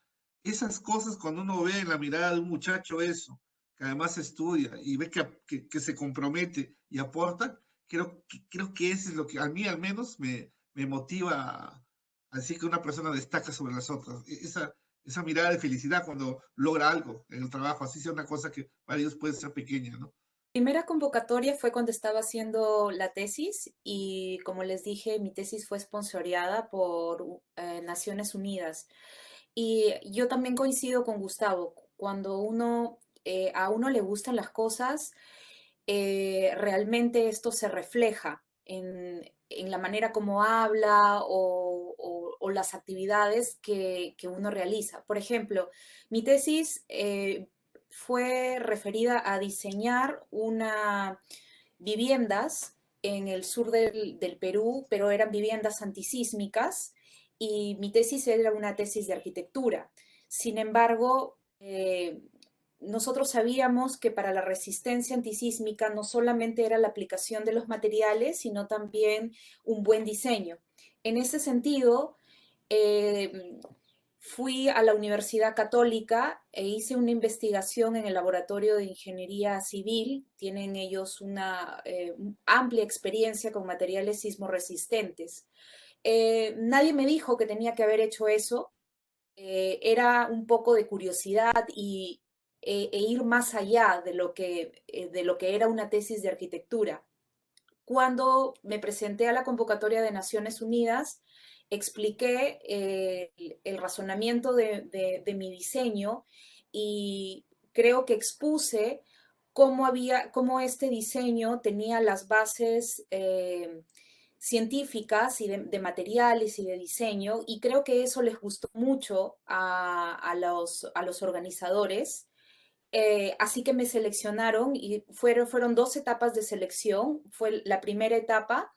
Esas cosas, cuando uno ve en la mirada de un muchacho eso, que además estudia y ve que se compromete y aporta, creo que eso es lo que a mí al menos me motiva a decir que una persona destaca sobre las otras. Esa mirada de felicidad cuando logra algo en el trabajo, así sea una cosa que para ellos puede ser pequeña, ¿no? Primera convocatoria fue cuando estaba haciendo la tesis y como les dije, mi tesis fue sponsoreada por Naciones Unidas. Y yo también coincido con Gustavo, cuando a uno le gustan las cosas, realmente esto se refleja en la manera como habla o las actividades que uno realiza. Por ejemplo, mi tesis fue referida a diseñar viviendas en el sur del Perú, pero eran viviendas antisísmicas y mi tesis era una tesis de arquitectura. Sin embargo, nosotros sabíamos que para la resistencia antisísmica no solamente era la aplicación de los materiales, sino también un buen diseño. En ese sentido, fui a la Universidad Católica e hice una investigación en el Laboratorio de Ingeniería Civil. Tienen ellos una amplia experiencia con materiales sismoresistentes. Nadie me dijo que tenía que haber hecho eso. Era un poco de curiosidad e ir más allá de de lo que era una tesis de arquitectura. Cuando me presenté a la convocatoria de Naciones Unidas, expliqué el razonamiento de mi diseño y creo que expuse cómo este diseño tenía las bases científicas y de materiales y de diseño, y creo que eso les gustó mucho a los organizadores. Así que me seleccionaron y fueron dos etapas de selección. Fue la primera etapa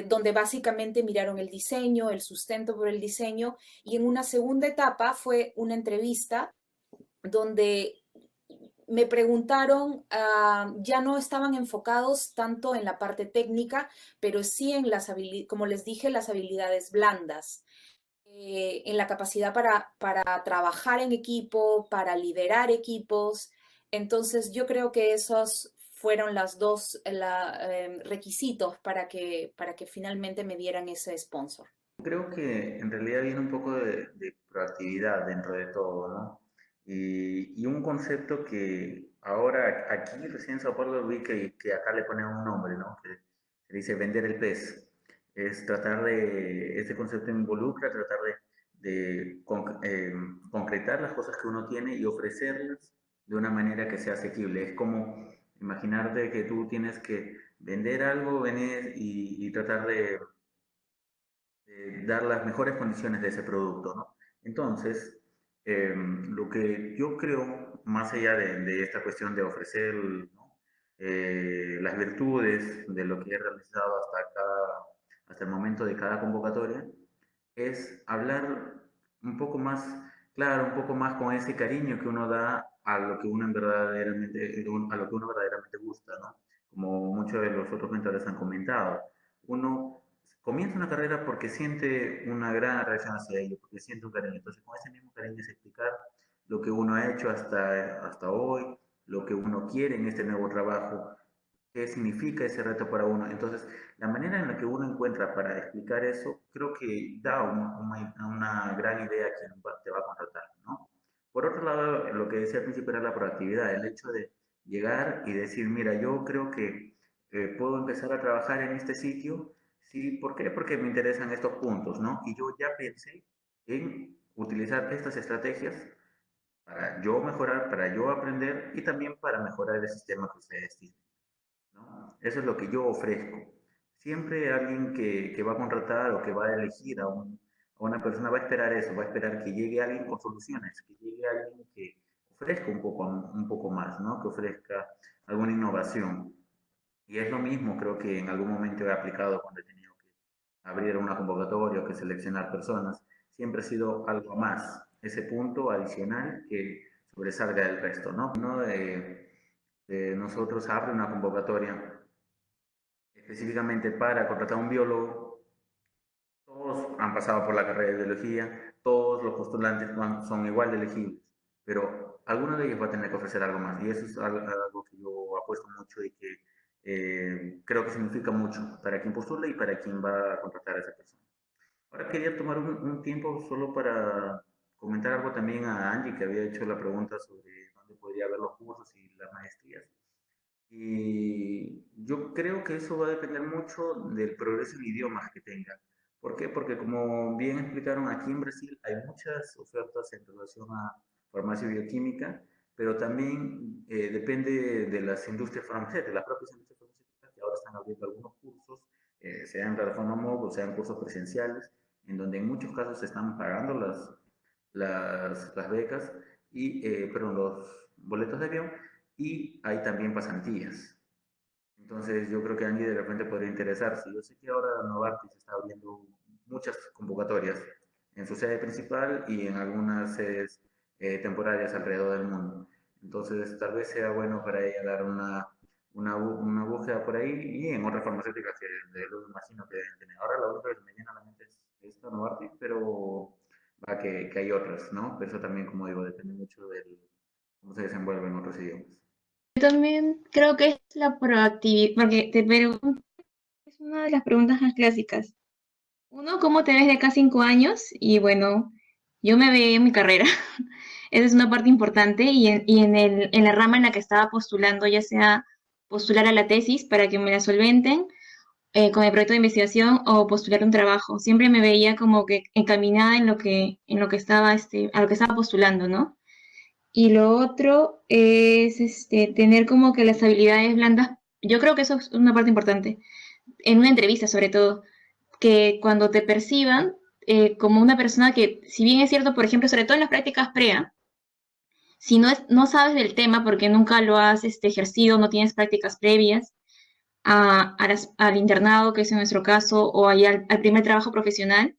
donde básicamente miraron el diseño, el sustento por el diseño, y en una segunda etapa fue una entrevista donde me preguntaron, ya no estaban enfocados tanto en la parte técnica, pero sí en como les dije, las habilidades blandas, en la capacidad para trabajar en equipo, para liderar equipos. Entonces, yo creo que esos fueron las dos requisitos para que finalmente me dieran ese sponsor. Creo que en realidad viene un poco de proactividad dentro de todo, ¿no? Y un concepto que ahora aquí recién en Sao Paulo vi que acá le ponen un nombre, ¿no? Que se dice vender el pez. Es tratar este concepto involucra tratar de concretar las cosas que uno tiene y ofrecerlas de una manera que sea asequible. Es como imaginarte que tú tienes que vender algo, venir y tratar de dar las mejores condiciones de ese producto, ¿no? Entonces, lo que yo creo, más allá de esta cuestión de ofrecer, ¿no? las virtudes de lo que he realizado hasta el momento de cada convocatoria, es hablar un poco más claro, un poco más con ese cariño que uno da a lo que uno verdaderamente, a lo que uno verdaderamente gusta, ¿no? Como muchos de los otros mentores han comentado. Uno comienza una carrera porque siente una gran reacción hacia ello, porque siente un cariño. Entonces, con ese mismo cariño es explicar lo que uno ha hecho hasta hoy, lo que uno quiere en este nuevo trabajo, qué significa ese reto para uno. Entonces, la manera en la que uno encuentra para explicar eso, creo que da una gran idea a quien te va a contratar, ¿no? Por otro lado, lo que decía al principio era la proactividad, el hecho de llegar y decir, mira, yo creo que puedo empezar a trabajar en este sitio, sí, ¿por qué? Porque me interesan estos puntos, ¿no? Y yo ya pensé en utilizar estas estrategias para yo mejorar, para yo aprender y también para mejorar el sistema que ustedes tienen, ¿no? Eso es lo que yo ofrezco. Siempre alguien que va a contratar o que va a elegir a una persona va a esperar eso, va a esperar que llegue alguien con soluciones, que llegue alguien que ofrezca un poco más, ¿no? Que ofrezca alguna innovación. Y es lo mismo, creo que en algún momento he aplicado cuando he tenido que abrir una convocatoria o que seleccionar personas. Siempre ha sido algo más, ese punto adicional que sobresalga del resto, ¿no? Uno de nosotros abre una convocatoria específicamente para contratar a un biólogo. Todos han pasado por la carrera de biología, todos los postulantes son igual de elegibles, pero alguno de ellos va a tener que ofrecer algo más y eso es algo que yo apuesto mucho y que creo que significa mucho para quien postula y para quien va a contratar a esa persona. Ahora quería tomar un tiempo solo para comentar algo también a Angie, que había hecho la pregunta sobre dónde podría haber los cursos y las maestrías. Y yo creo que eso va a depender mucho del progreso en idiomas que tenga. ¿Por qué? Porque como bien explicaron, aquí en Brasil hay muchas ofertas en relación a farmacia y bioquímica, pero también depende de las industrias farmacéuticas, las propias industrias farmacéuticas que ahora están abriendo algunos cursos, sean en plataforma móvil o sean cursos presenciales, en donde en muchos casos se están pagando las becas y, perdón, los boletos de avión y hay también pasantías. Entonces yo creo que Angie de repente podría interesarse. Yo sé que ahora Novartis está abriendo muchas convocatorias en su sede principal y en algunas sedes temporarias alrededor del mundo. Entonces tal vez sea bueno para ella dar una búsqueda por ahí y en otras farmacéuticas que de lo imagino que deben tener. Ahora la única que se me viene a la mente es esta Novartis, pero va que hay otras, ¿no? Pero eso también, como digo, depende mucho de cómo se desenvuelve en otros idiomas. Yo también creo que es la proactividad, porque te pregunto, es una de las preguntas más clásicas. Uno, ¿cómo te ves de acá a 5 años? Y bueno, yo me veo en mi carrera. Esa es una parte importante y en la rama en la que estaba postulando, ya sea postular a la tesis para que me la solventen con el proyecto de investigación o postular un trabajo. Siempre me veía como que encaminada en lo que estaba, a lo que estaba postulando, ¿no? Y lo otro es tener como que las habilidades blandas. Yo creo que eso es una parte importante. En una entrevista, sobre todo, que cuando te perciban como una persona que, si bien es cierto, por ejemplo, sobre todo en las prácticas PREA, si no sabes del tema porque nunca lo has ejercido, no tienes prácticas previas al internado, que es en nuestro caso, o ahí al primer trabajo profesional,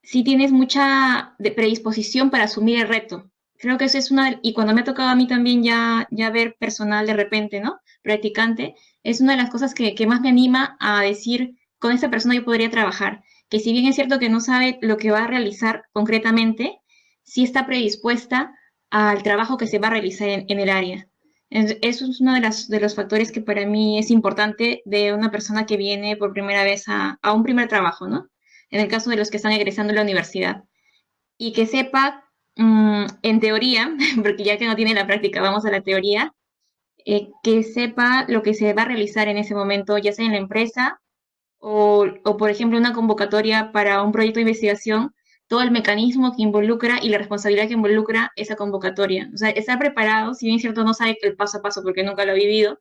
sí tienes mucha predisposición para asumir el reto. Creo que eso es y cuando me ha tocado a mí también ya ver personal de repente, ¿no? Practicante, es una de las cosas que más me anima a decir, con esta persona yo podría trabajar, que si bien es cierto que no sabe lo que va a realizar concretamente, sí está predispuesta al trabajo que se va a realizar en el área. Eso es uno de los factores que para mí es importante de una persona que viene por primera vez a un primer trabajo, ¿no? En el caso de los que están egresando de la universidad, y que sepa, en teoría, porque ya que no tiene la práctica, vamos a la teoría, que sepa lo que se va a realizar en ese momento, ya sea en la empresa o, por ejemplo, una convocatoria para un proyecto de investigación, todo el mecanismo que involucra y la responsabilidad que involucra esa convocatoria. O sea, estar preparado, si bien es cierto no sabe el paso a paso porque nunca lo ha vivido,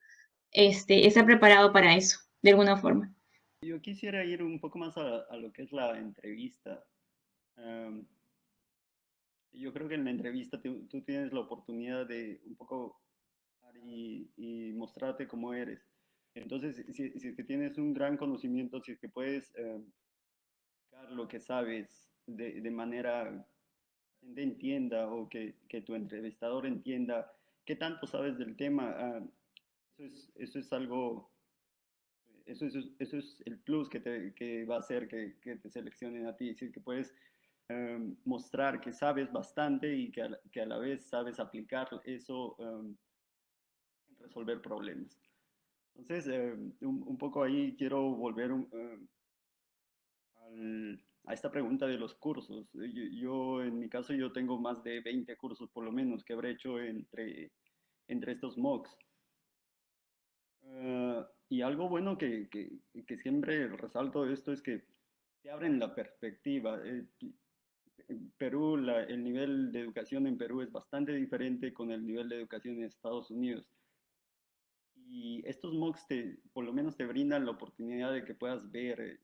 estar preparado para eso, de alguna forma. Yo quisiera ir un poco más a lo que es la entrevista. Yo creo que en la entrevista tú tienes la oportunidad de un poco y mostrarte cómo eres. Entonces, si es que tienes un gran conocimiento, si es que puedes explicar lo que sabes de manera que la gente entienda o que tu entrevistador entienda qué tanto sabes del tema, eso es algo, eso es el plus que va a hacer que te seleccionen a ti. Si es que puedes mostrar que sabes bastante y que a la vez sabes aplicar eso en resolver problemas. Entonces, un poco ahí quiero volver a esta pregunta de los cursos. En mi caso, yo tengo más de 20 cursos por lo menos que habré hecho entre estos MOOCs. Y algo bueno que siempre resalto de esto es que te abren la perspectiva. En Perú, el nivel de educación en Perú es bastante diferente con el nivel de educación en Estados Unidos. Y estos MOOCs por lo menos te brindan la oportunidad de que puedas ver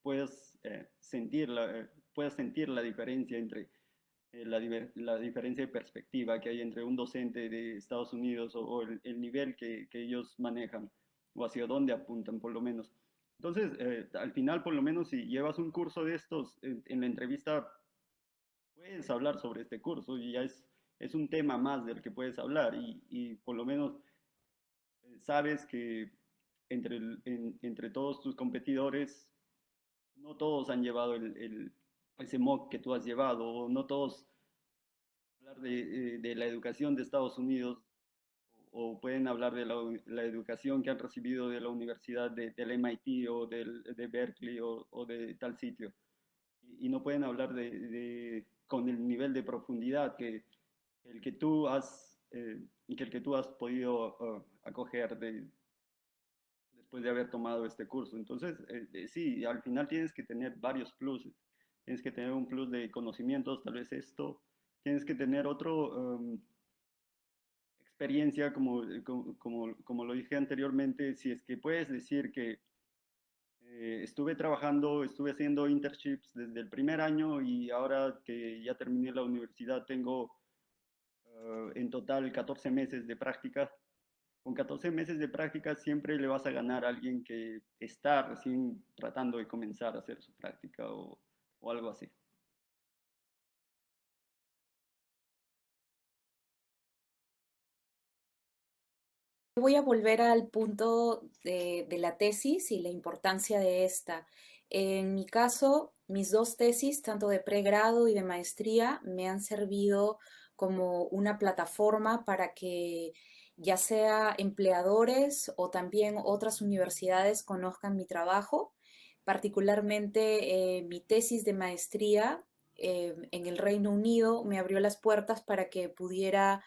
puedas sentir la diferencia entre la diferencia de perspectiva que hay entre un docente de Estados Unidos o el nivel que ellos manejan o hacia dónde apuntan por lo menos. Entonces, al final, por lo menos, si llevas un curso de estos, en la entrevista puedes hablar sobre este curso y ya es un tema más del que puedes hablar y por lo menos sabes que entre todos tus competidores, no todos han llevado ese MOOC que tú has llevado, o no todos hablar de la educación de Estados Unidos, o pueden hablar de la educación que han recibido de la universidad del MIT o de Berkeley o de tal sitio. Y no pueden hablar con el nivel de profundidad el que tú has, que el que tú has podido acoger después de haber tomado este curso. Entonces, sí, al final tienes que tener varios pluses. Tienes que tener un plus de conocimientos, tal vez esto. Tienes que tener otro experiencia, como lo dije anteriormente, si es que puedes decir que estuve haciendo internships desde el primer año y ahora que ya terminé la universidad tengo en total 14 meses de práctica. Con 14 meses de práctica siempre le vas a ganar a alguien que está recién tratando de comenzar a hacer su práctica o algo así. Voy a volver al punto de la tesis y la importancia de esta. En mi caso, mis dos tesis, tanto de pregrado y de maestría, me han servido como una plataforma para que ya sea empleadores o también otras universidades conozcan mi trabajo. Particularmente mi tesis de maestría en el Reino Unido me abrió las puertas para que pudiera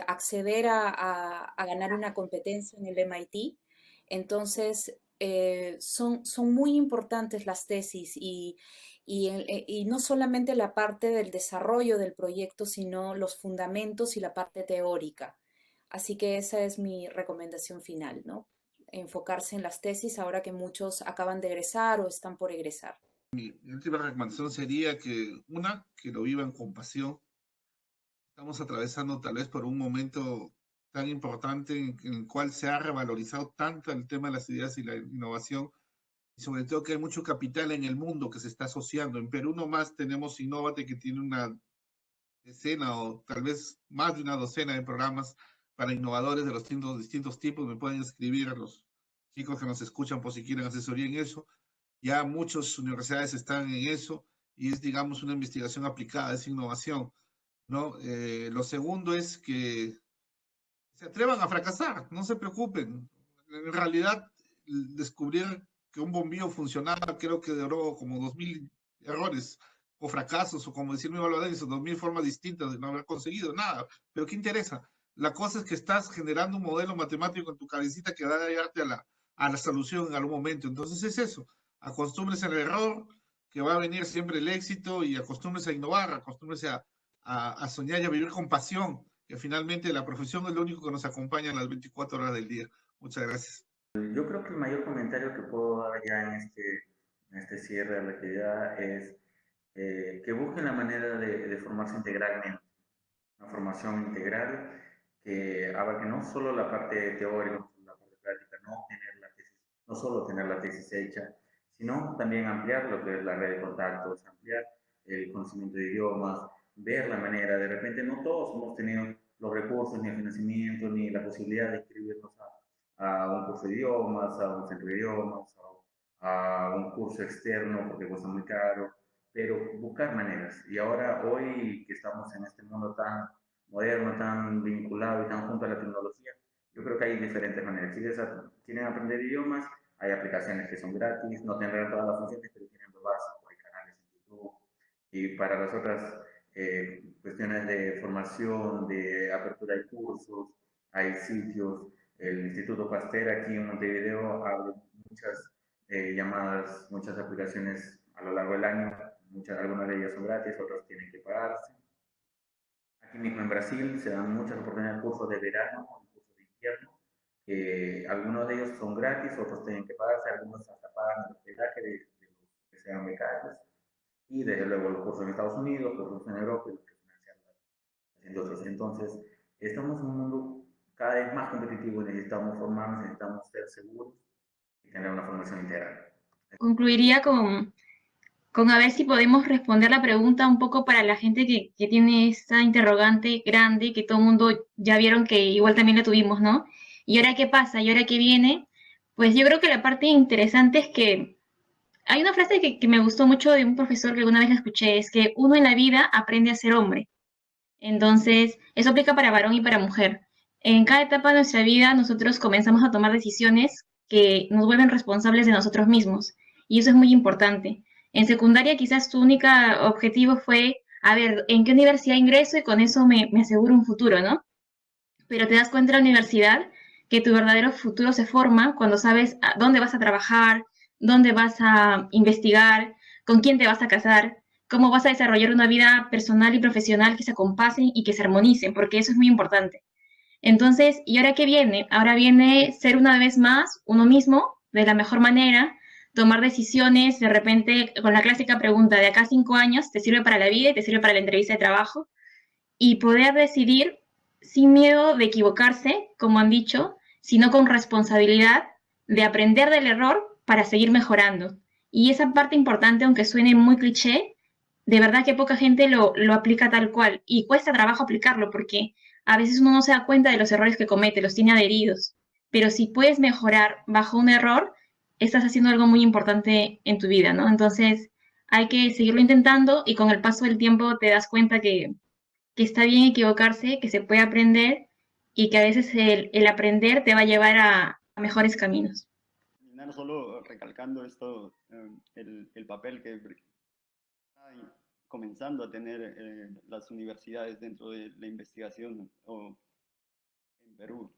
acceder a ganar una competencia en el MIT. Entonces, son muy importantes las tesis y no solamente la parte del desarrollo del proyecto, sino los fundamentos y la parte teórica. Así que esa es mi recomendación final, ¿no? Enfocarse en las tesis ahora que muchos acaban de egresar o están por egresar. Mi última recomendación sería que lo vivan con pasión. Estamos atravesando tal vez por un momento tan importante en el cual se ha revalorizado tanto el tema de las ideas y la innovación, y sobre todo que hay mucho capital en el mundo que se está asociando. En Perú nomás tenemos Innovate, que tiene una decena o tal vez más de una docena de programas para innovadores de los distintos tipos. Me pueden escribir a los chicos que nos escuchan por si quieren asesoría en eso. Ya muchas universidades están en eso y es, digamos, una investigación aplicada, es innovación, ¿no? Lo segundo es que se atrevan a fracasar, no se preocupen. En realidad, descubrir que un bombillo funcionaba, creo que duró como 2000 errores o fracasos, o como decir mi Valverde, 2000 formas distintas de no haber conseguido nada. Pero ¿qué interesa? La cosa es que estás generando un modelo matemático en tu cabecita que va a llevarte a la solución en algún momento. Entonces es eso, acostúmbrese al error, que va a venir siempre el éxito, y acostúmbrese a innovar, acostúmbrese a soñar y a vivir con pasión, que finalmente la profesión es lo único que nos acompaña en las 24 horas del día. Muchas gracias. Yo creo que el mayor comentario que puedo dar ya en este cierre de la actividad es que busquen la manera de formarse integralmente, una formación integral que abarque no solo la parte teórica, no solo la parte práctica, no tener la tesis, no solo tener la tesis hecha, sino también ampliar lo que es la red de contactos, ampliar el conocimiento de idiomas, ver la manera. De repente no todos hemos tenido los recursos, ni el financiamiento, ni la posibilidad de inscribirnos a un curso de idiomas, a un centro de idiomas, a un curso externo porque cuesta muy caro, pero buscar maneras. Y ahora, hoy que estamos en este mundo tan moderno, tan vinculado y tan junto a la tecnología, yo creo que hay diferentes maneras. Si quieren aprender idiomas, hay aplicaciones que son gratis, no tendrán todas las funciones, pero tienen lo básico, hay canales en YouTube. Y para las otras cuestiones de formación, de apertura de cursos, hay sitios. El Instituto Pasteur aquí en Montevideo abre muchas llamadas, muchas aplicaciones a lo largo del año. Algunas de ellas son gratis, otras tienen que pagarse. Aquí mismo en Brasil se dan muchas oportunidades de cursos de verano y cursos de invierno. Algunos de ellos son gratis, otros tienen que pagarse, algunos hasta pagan el hospedaje de los que sean becarios. Y desde luego los cursos en Estados Unidos, cursos en Europa, los que financian las industrias. Entonces, estamos en un mundo cada vez más competitivo y necesitamos formarnos, necesitamos ser seguros y tener una formación integral. Concluiría con a ver si podemos responder la pregunta un poco para la gente que tiene esta interrogante grande, que todo el mundo ya vieron que igual también la tuvimos, ¿no? ¿Y ahora qué pasa? ¿Y ahora qué viene? Pues yo creo que la parte interesante es que hay una frase que me gustó mucho de un profesor que alguna vez la escuché, es que uno en la vida aprende a ser hombre. Entonces, eso aplica para varón y para mujer. En cada etapa de nuestra vida nosotros comenzamos a tomar decisiones que nos vuelven responsables de nosotros mismos. Y eso es muy importante. En secundaria quizás tu único objetivo fue, a ver, ¿en qué universidad ingreso? Y con eso me aseguro un futuro, ¿no? Pero te das cuenta en la universidad que tu verdadero futuro se forma cuando sabes a dónde vas a trabajar, dónde vas a investigar, con quién te vas a casar, cómo vas a desarrollar una vida personal y profesional que se acompasen y que se armonicen, porque eso es muy importante. Entonces, ¿y ahora qué viene? Ahora viene ser una vez más uno mismo, de la mejor manera, tomar decisiones, de repente, con la clásica pregunta, de acá a 5 años, ¿te sirve para la vida y te sirve para la entrevista de trabajo? Y poder decidir sin miedo de equivocarse, como han dicho, sino con responsabilidad de aprender del error para seguir mejorando. Y esa parte importante, aunque suene muy cliché, de verdad que poca gente lo aplica tal cual y cuesta trabajo aplicarlo porque a veces uno no se da cuenta de los errores que comete, los tiene adheridos. Pero si puedes mejorar bajo un error, estás haciendo algo muy importante en tu vida, ¿no? Entonces hay que seguirlo intentando y con el paso del tiempo te das cuenta que está bien equivocarse, que se puede aprender y que a veces el aprender te va a llevar a mejores caminos. Solo recalcando esto, el papel que está comenzando a tener las universidades dentro de la investigación en Perú.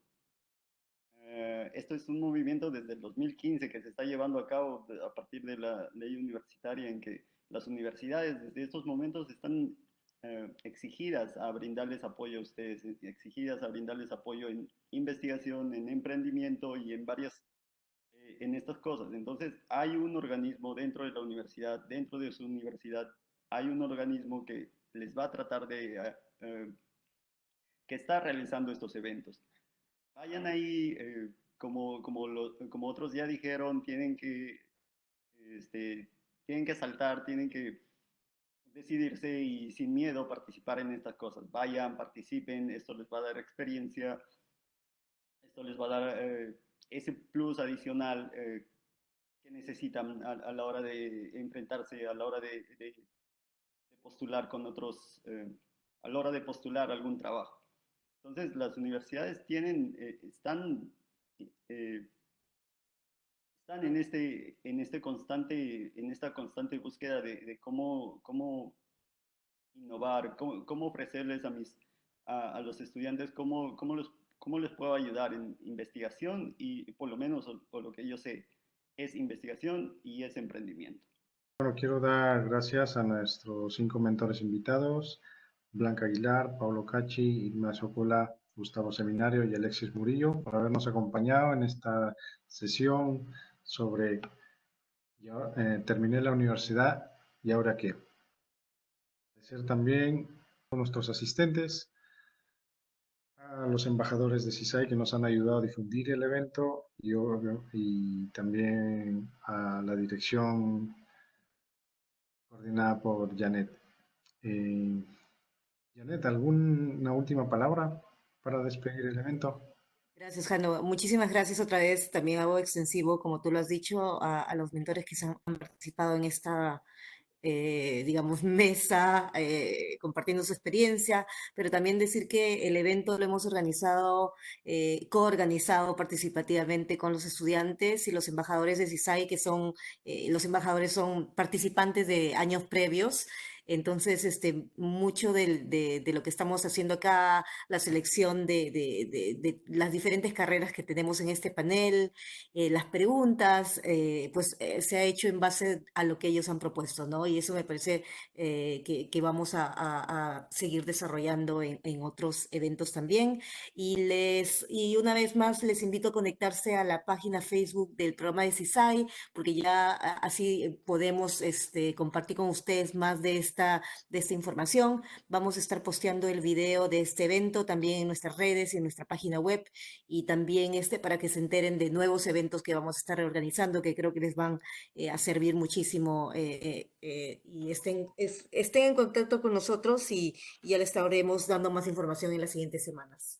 Esto es un movimiento desde el 2015 que se está llevando a cabo a partir de la ley universitaria en que las universidades desde estos momentos están exigidas a brindarles apoyo a ustedes, exigidas a brindarles apoyo en investigación, en emprendimiento y en varias, en estas cosas. Entonces, hay un organismo dentro de la universidad, dentro de su universidad, hay un organismo que les va a tratar de, que está realizando estos eventos. Vayan ahí, como otros ya dijeron, tienen que saltar, tienen que decidirse y sin miedo participar en estas cosas. Vayan, participen, esto les va a dar experiencia, esto les va a dar ese plus adicional que necesitan a la hora de enfrentarse, a la hora de postular con otros, a la hora de postular algún trabajo. Entonces, las universidades están en esta constante búsqueda de cómo innovar, cómo ofrecerles a los estudiantes, cómo les puedo ayudar en investigación y por lo menos, o lo que yo sé, es investigación y es emprendimiento. Bueno, quiero dar gracias a nuestros 5 mentores invitados, Blanca Aguilar, Pablo Cacci, Ignacio Cola, Gustavo Seminario y Alexis Murillo, por habernos acompañado en esta sesión sobre terminé la universidad y ahora qué. Agradecer también a nuestros asistentes, A los embajadores de CISAI que nos han ayudado a difundir el evento y también a la dirección coordinada por Janet. Janet, ¿alguna última palabra para despedir el evento? Gracias, Jano. Muchísimas gracias otra vez. También hago extensivo, como tú lo has dicho, a los mentores que han participado en esta, digamos, mesa, compartiendo su experiencia, pero también decir que el evento lo hemos organizado, coorganizado participativamente con los estudiantes y los embajadores de CISAI, que son, los embajadores son participantes de años previos. Entonces, mucho de lo que estamos haciendo acá, la selección de las diferentes carreras que tenemos en este panel, las preguntas, pues se ha hecho en base a lo que ellos han propuesto, ¿no? Y eso me parece que vamos a seguir desarrollando en otros eventos también. Y una vez más les invito a conectarse a la página Facebook del programa de CISAI, porque ya así podemos compartir con ustedes más de esta información. Vamos a estar posteando el video de este evento también en nuestras redes y en nuestra página web, y también para que se enteren de nuevos eventos que vamos a estar reorganizando, que creo que les van a servir muchísimo, y estén en contacto con nosotros y ya les estaremos dando más información en las siguientes semanas.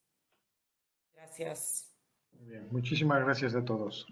Gracias. Muy bien, muchísimas gracias a todos.